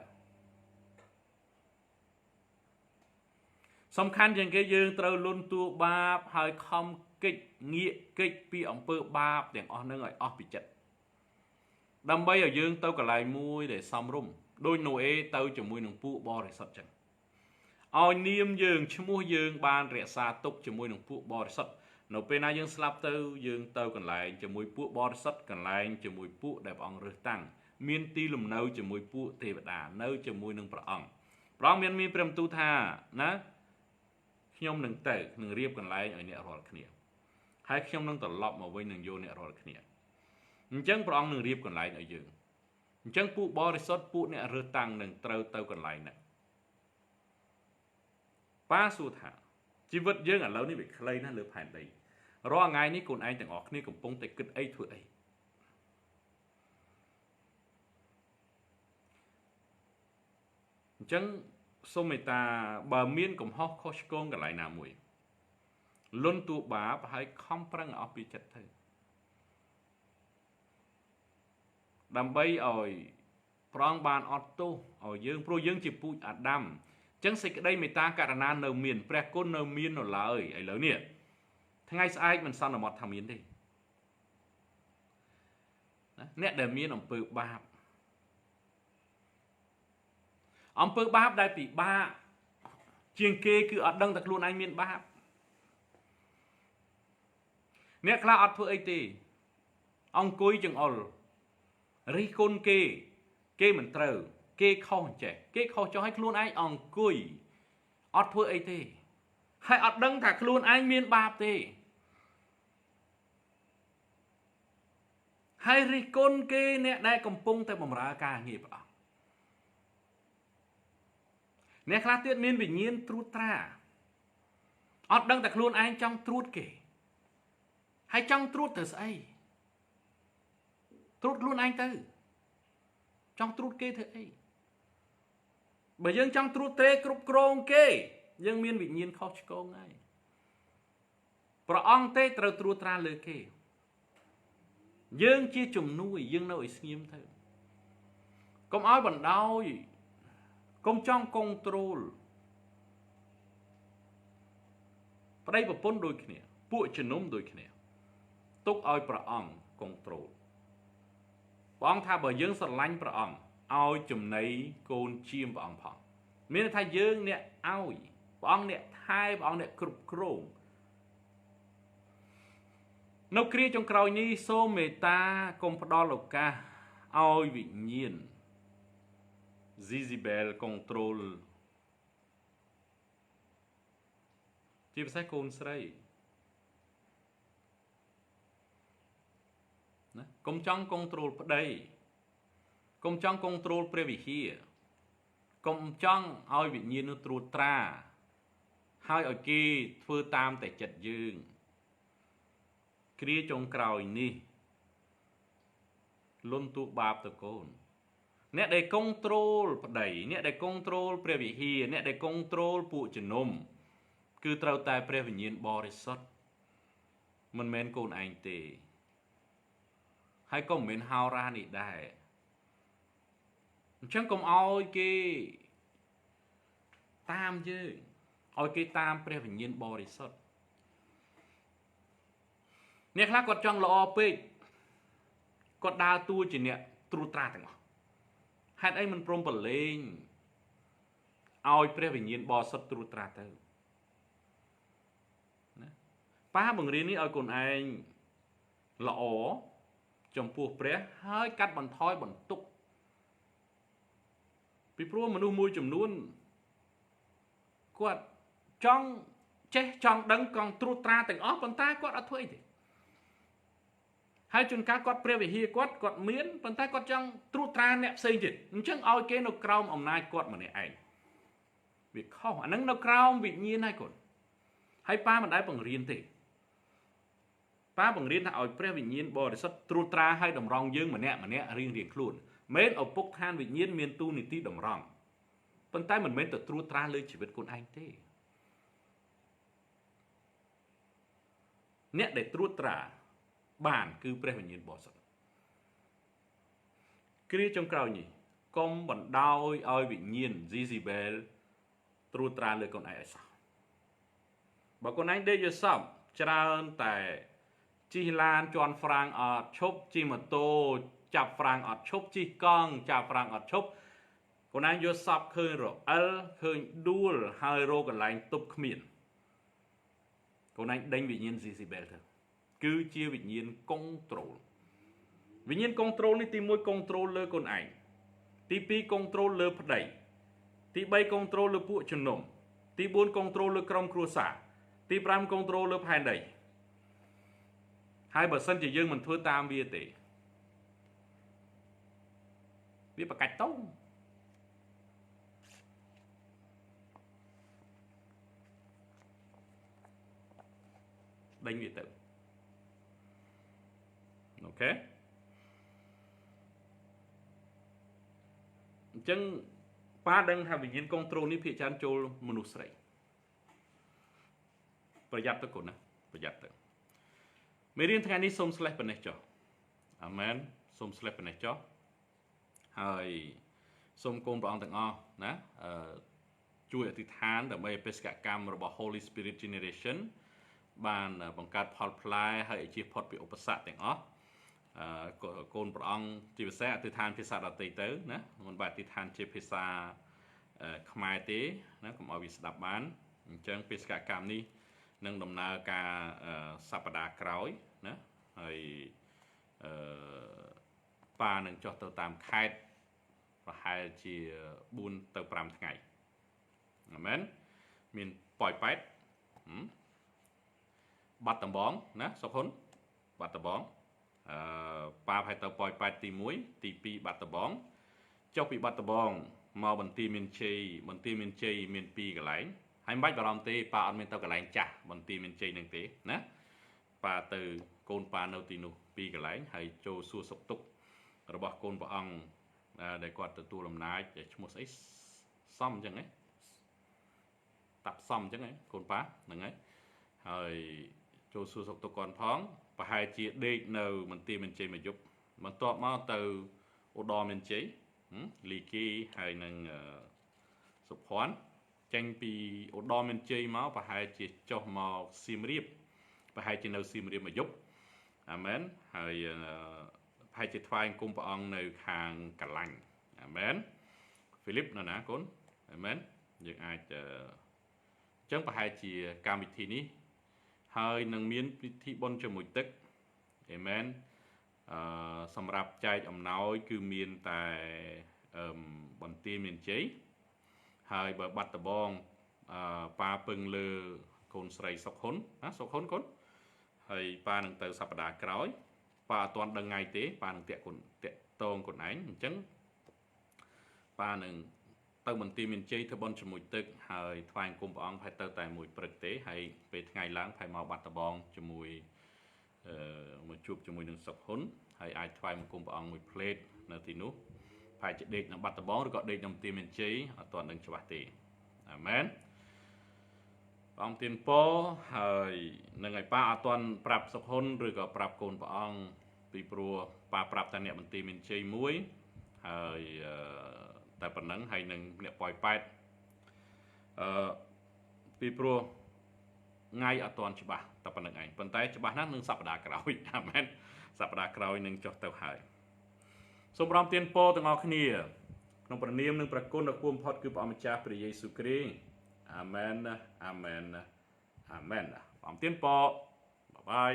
សំខាន់ជាងគេយើងត្រូវលន់តួបាបហើយខំកិច្ចងាកកិច្ចពីអំពើបាបទាំងអស់នឹងឲ្យអស់ពីចិត្តដើម្បីឲ្យយើងទៅកន្លែងមួយដែលសមរម្យដោយណូអេទៅជាមួយនឹងពួកបរិសុទ្ធចឹងឲ្យនាមយើងឈ្មោះយើងបានរក្សាទុកជាមួយនឹងពួកបរិសុទ្ធនៅពេលណាយើងស្លាប់ទៅយើងទៅកន្លែងជាមួយពួកបរិសុទ្ធកន្លែងជាមួយពួកដែលព្រះអង្គរើសតាំងមានទីលំនៅជាមួយពួកទេវតានៅជាមួយនឹងព្រះអង្គមានព្រះបន្ទូលថាណាខ្ញុំនឹងទៅនឹងរៀបកន្លែងឲ្យអ្នករាល់គ្នាហើយខ្ញុំនឹងត្រឡប់មកវិញនឹងយកអ្នករាល់គ្នាអញ្ចឹងព្រះអង្គនឹងរៀបកន្លែងឲ្យយើងអញ្ចឹងពួកបរិសុទ្ធពួកអ្នករើសតាំងនឹងត្រូវទៅកន្លែងហ្នឹងប៉ាសួរថាជីវិតយើងឥឡូវនេះវាខ្លីណាស់លើផែនដីរាល់ថ្ងៃនេះកូនឯងទាំងអស់គ្នាកំពុងតែគិតអីធ្វើអីអញ្ចឹងសូមមេត្តាបើមានកំហុសខុសឆ្គងកន្លែងណាមួយលន់តួបាបហើយខំប្រឹងអស់ពីចិត្តទៅដើម្បីឲ្យព្រះអង្គបានអត់ទោសឲ្យយើងព្រោះយើងជាពូជអាដាមអញ្ចឹងសេចក្តីមេត្តាករុណានៅមានព្រះគុណនៅមាននៅឡើយឥឡូវនេះថ្ងៃស្អែកមិនសន្មតថាមានទេអ្នកដែលមានអំពើបាបដែលពិបាកជាងគេគឺអត់ដឹងតែខ្លួនឯងមានបាបអ្នកខ្លះអត់ធ្វើអីទេអង្គុយចង្អុលរិះគន់គេមិនត្រូវគេខុសចេះគេខុសចោះឲ្យខ្លួនឯងអង្គុយអត់ធ្វើអីទេហើយអត់ដឹងថាខ្លួនឯងមានបាបទេហើយរិះគន់គេអ្នកដែលកំពុងតែបម្រើការងារព្រះអង្គអ្នកខ្លះទៀតមានវិញ្ញាណត្រួតត្រាអត់ដឹងតែខ្លួនឯងចង់ត្រួតគេហើយចង់ត្រួតទៅស្អីត្រួតខ្លួនឯងទៅចង់ត្រួតគេធ្វើអីបើយើងចង់ត្រួតត្រេគ្រប់គ្រងគេយើងមានវិញ្ញាណខុសឆ្គងហើយព្រះអង្គទេត្រូវត្រួតត្រាលើគេយើងជាជំនួយយើងនៅឲ្យស្ងៀមទៅកុំឲ្យបណ្ដោយកុំចង់គង់ត្រូលប្តីប្រពន្ធដូចគ្នាពួកជំនុំដូចគ្នាទុកឲ្យព្រះអង្គគង់ត្រូលព្រះអង្គថាបើយើងស្រឡាញ់ព្រះអង្គឲ្យចំណីកូនជាមព្រះអង្គផងមានន័យថាយើងអ្នកឲ្យព្រះអង្គអ្នកថែព្រះអង្គអ្នកគ្រប់គ្រងនៅគ្រាចុងក្រោយនេះសូមមេត្តាកុំផ្ដល់ឱកាសឲ្យវិញ្ញាណ Jezebel control ជាពិសេសកូនស្រីណាកុំចង់ control ប្តីកុំចង់ control ព្រះវិហារកុំចង់ឲ្យវិញ្ញាណនោះត្រួតត្រាហើយឲ្យគេធ្វើតាមតែចិត្តយើងគ្រាចុងក្រោយនេះលន់ទួបាបទៅកូនអ្នកដែល control ប្តីអ្នកដែល control ព្រះវិហារអ្នកដែល control ពួកជំនុំគឺត្រូវតែព្រះវិញ្ញាណបរិសុទ្ធមិនមែនកូនឯងទេហើយក៏មិនមែនហោរានេះដែរអញ្ចឹងកុំឲ្យគេតាមយើងឲ្យគេតាមព្រះវិញ្ញាណបរិសុទ្ធអ្នកខ្លះគាត់ចង់ល្អពេកគាត់ដើរតួជាអ្នកត្រួតត្រាទាំងអស់ហេតុអីមិនព្រមប្រឡែង ឲ្យព្រះវិញ្ញាណបរិសុទ្ធត្រួតត្រាទៅណាប៉ាបង្រៀននេះឲ្យកូនឯងល្អចំពោះព្រះហើយកាត់បន្ថយបន្ទុកពីព្រោះមនុស្សមួយចំនួនគាត់ចង់ចេះចង់ដឹងកង់ត្រួតត្រាទាំងអស់ប៉ុន្តែគាត់អត់ធ្វើអីទេហើយជួនកាលគាត់ព្រះវិហារគាត់មានប៉ុន្តែគាត់ចង់ត្រួតត្រាអ្នកផ្សេងទៀតអញ្ចឹងឲ្យគេនៅក្រោមអំណាចគាត់ម្នាក់ឯងវាខុសអាហ្នឹងនៅក្រោមវិញ្ញាណហើយកូនហើយប៉ាមិនដែលបង្រៀនទេប៉ាបង្រៀនថាឲ្យព្រះវិញ្ញាណបរិសុទ្ធត្រួតត្រាឲ្យតម្រង់យើងម្នាក់រៀងខ្លួនមែនឪពុកឋានវិញ្ញាណមានទូនីតិតម្រង់ប៉ុន្តែមិនមែនទៅត្រួតត្រាលើជីវិតខ្លួនឯងទេអ្នកដែលត្រួតត្រាបានគឺព្រះវិញ្ញាណបរិសុទ្ធគ្រាចុងក្រោយនេះកុំបណ្ដោយឲ្យវិញ្ញាណ Jezebel ត្រួតត្រាលើកូនឯងឲ្យសោះបើកូនឯងដេកយល់សពច្រើនតែជិះឡានជន់ហ្វ្រាំងអត់ឈប់ជិះម៉ូតូចាប់ហ្វ្រាំងអត់ឈប់ជិះកង់ចាប់ហ្វ្រាំងអត់ឈប់កូនឯងយល់សពឃើញរអិលឃើញដួលហើយរកកន្លែងទប់គ្មានកូនឯងដេញវិញ្ញាណ Jezebel ទៅគឺជាវិញ្ញាណកុងត្រូលវិញ្ញាណកុងត្រូលនេះទី1កុងត្រូលលើកូនឯងទី2កុងត្រូលលើប្តីទី3កុងត្រូលលើពួកជំនុំទី4កុងត្រូលលើក្រុមគ្រួសារទី5កុងត្រូលលើផែនដីហើយបើសិនជាយើងមិនធ្វើតាមវាទេវាប្រកាច់តោងដេញវាទៅអូខេអញ្ចឹងប៉ាដឹងថាវិញ្ញាណកុងត្រូលនេះភាគច្រើនចូលមនុស្សស្រីប្រយ័ត្នទៅកូនណាប្រយ័ត្នទៅមេរៀនថ្ងៃនេះសូមស្លេះប៉ុណ្ណេះចុះអាមែនសូមស្លេះប៉ុណ្ណេះចុះហើយសូមកូនព្រះអង្គទាំងអស់ណាជួយអធិដ្ឋានដើម្បីបេសកកម្មរបស់ Holy Spirit Generation បានបង្កើតផលផ្លែហើយឲ្យជៀសផុតពីឧបសគ្គទាំងអស់កូនព្រះអង្គជាពិសេសអធិដ្ឋានភាសាដទៃទៅណាមិនបាច់អធិដ្ឋានជាភាសាខ្មែរទេណាកុំឲ្យវាស្ដាប់បានអញ្ចឹងបេសកកម្មនេះនឹងដំណើរការសប្តាហ៍ក្រោយណាហើយប៉ានឹងចុះទៅតាមខេត្តប្រហែលជា4ទៅ5ថ្ងៃអាមែនមានប៉ោយប៉ែតបាត់ដំបងណាសុខហ៊ុនបាត់ដំបងប៉ាផែទៅប៉ោយប៉ែតទី1ទី2បាត់ដំបងចុះពីបាត់ដំបងមកបន្ទាយមានជ័យមាន2កន្លែងហើយមិនបាច់បារម្ភទេប៉ាអត់មានទៅកន្លែងចាស់បន្ទាយមានជ័យនឹងទេណាប៉ាទៅកូនប៉ានៅទីនោះ2កន្លែងហើយចូលសួរសុខទុក្ខរបស់កូនព្រះអង្គដែលគាត់ទទួលអំណាចឈ្មោះស្អីសំអញ្ចឹងហ៎តាប់សំអញ្ចឹងហ៎កូនប៉ាហ្នឹងហើយចូលសួរសុខទុក្ខគាត់ផងប្រហែលជាដេកនៅមន្ទីរមានជ័យមួយយប់បន្ទាប់មកទៅឧត្តរមានជ័យលីគីហើយនឹងសុភ័ណ្ឌចេញពីឧត្តរមានជ័យមកប្រហែលជាចុះមកសៀមរាបប្រហែលជានៅសៀមរាបមួយយប់អាមែនហើយប្រហែលជាថ្វាយអង្គមព្រះអង្គនៅខាងកលាញ់អាមែនហ្វីលីបនៅណាកូនអាមែនយើងអាចអញ្ចឹងប្រហែលជាកម្មវិធីនេះហើយនឹងមានពិធីបុណ្យជាមួយទឹកអាមែនសម្រាប់ចែកអំណោយគឺមានតែបន្ទាយមានជ័យហើយបើបាត់ដំបងប៉ាពឹងលើកូនស្រីសុខហ៊ុនណាសុខហ៊ុនកូនហើយប៉ានឹងទៅសប្តាហ៍ក្រោយប៉ាអត់ទាន់ដឹងថ្ងៃទេប៉ានឹងតាក់តងខ្លួនឯងអញ្ចឹងប៉ានឹងទៅមន្ទីរមានជ័យធ្វើបុណ្យជាមួយទឹកហើយថ្វាយអង្គមព្រះអង្គហើយទៅតែមួយព្រឹកទេហើយពេលថ្ងៃឡើងហើយមកបាត់ដំបងជាមួយមកជួបជាមួយនឹងសុខហ៊ុនហើយអាចថ្វាយអង្គមព្រះអង្គមួយផ្លេតនៅទីនោះប្រហែលជាដេកនៅបាត់ដំបងឬក៏ដេកនៅមន្ទីរមានជ័យអត់ទាន់ដឹងច្បាស់ទេអាមែនព្រះអង្គទានពរហើយនឹងឲ្យប៉ាអត់ទាន់ប្រាប់សុខហ៊ុនឬក៏ប្រាប់កូនព្រះអង្គពីព្រោះប៉ាប្រាប់តែអ្នកមន្ទីរមានជ័យមួយហើយតែប៉ុណ្ណឹងហើយនឹងអ្នកប៉ោយប៉ែតពីព្រោះថ្ងៃអត់ទាន់ច្បាស់តែប៉ុណ្្នឹងឯងប៉ុន្តែច្បាស់ណាស់នឹងសប្តាហ៍ក្រោយអាមែនសប្តាហ៍ក្រោយនឹងចុះទៅហើយសូមប្រំទានពរទាំងអស់គ្នា ក្នុងព្រះនាមនិងព្រះគុណដ៏គួរបំផុតគឺព្រះអម្ចាស់ព្រះយេស៊ូវគ្រីស្ទអាមែនអាមែនអាមែនអំទានពរបាយបាយ